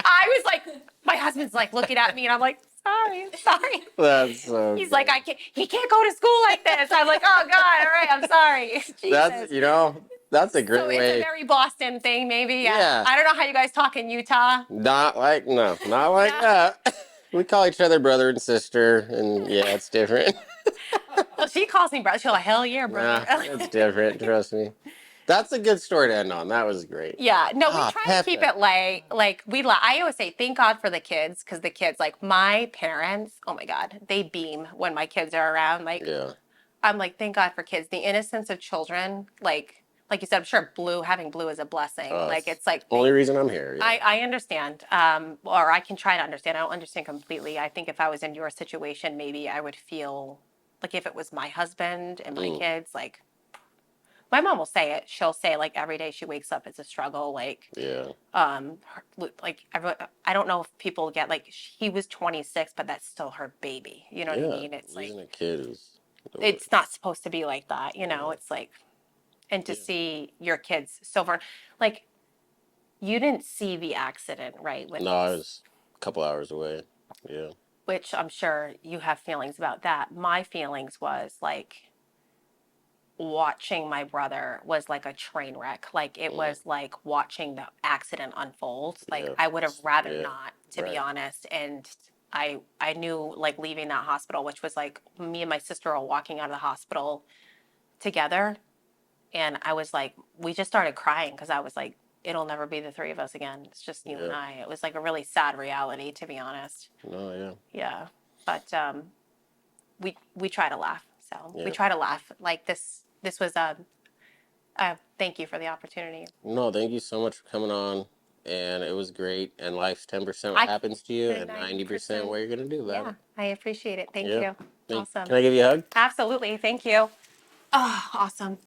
I was like, my husband's like looking at me, and I'm like, "Sorry, sorry."
That's so
He's like,
good.
"I can't. He can't go to school like this." I'm like, "Oh God, all right, I'm sorry."
That's,
Jesus.
that's a
So
great
it's a
way.
very Boston thing, maybe. Yeah.
Yeah.
I don't know how you guys talk in Utah.
Not like, no, not like
No.
that. We call each other brother and sister, and yeah, it's different.
Well, she calls me brother. She's like, hell yeah, brother.
Nah, it's different. Trust me. That's a good story to end on. That was great.
Yeah. No, we
Ah,
try to keep
Pepe.
it light. Like I always say, thank God for the kids, because the kids, like my parents, oh my God, they beam when my kids are around. Like
Yeah.
I'm like, thank God for kids. The innocence of children, like you said, I'm sure having blue is a blessing. Like
It's
it's like
only reason I'm here. Yeah.
I understand, or I can try to understand. I don't understand completely. I think if I was in your situation, maybe I would feel like if it was my husband and my
Mm,
kids, like my mom will say it. She'll say like every day she wakes up it's a struggle. Like,
yeah.
like everyone, I don't know if people get like he was 26, but that's still her baby. You know what I
Yeah.
mean? It's like
Losing a kid is the
it's not
worst.
supposed to be like that. You know,
Yeah.
it's like and to
Yeah.
see your kids so far, like you didn't see the accident, right? With
No, I was a couple hours away. Yeah.
which I'm sure you have feelings about that. My feelings was like watching my brother was like a train wreck. Like it
Mm,
was like watching the accident unfold. Like
yeah.
I would have rather
Yeah.
not, to be
Right.
honest. And I knew like leaving that hospital, which was like me and my sister all walking out of the hospital together. And I was like, we just started crying because I was like, it'll never be the three of us again. It's just you and
Yeah.
I. It was like a really sad reality, to be honest.
No, yeah.
Yeah. But we try to laugh. So we
Yeah.
try to laugh. Like this was thank you for the opportunity.
No, thank you so much for coming on. And it was great. And life's 10% what
I
happens to you,
the
and 90%
90%.
what you're going to do about
Yeah,
it.
I appreciate it. Thank
Yeah.
you.
Hey,
Awesome.
can I give you a hug?
Absolutely. Thank you. Oh, awesome.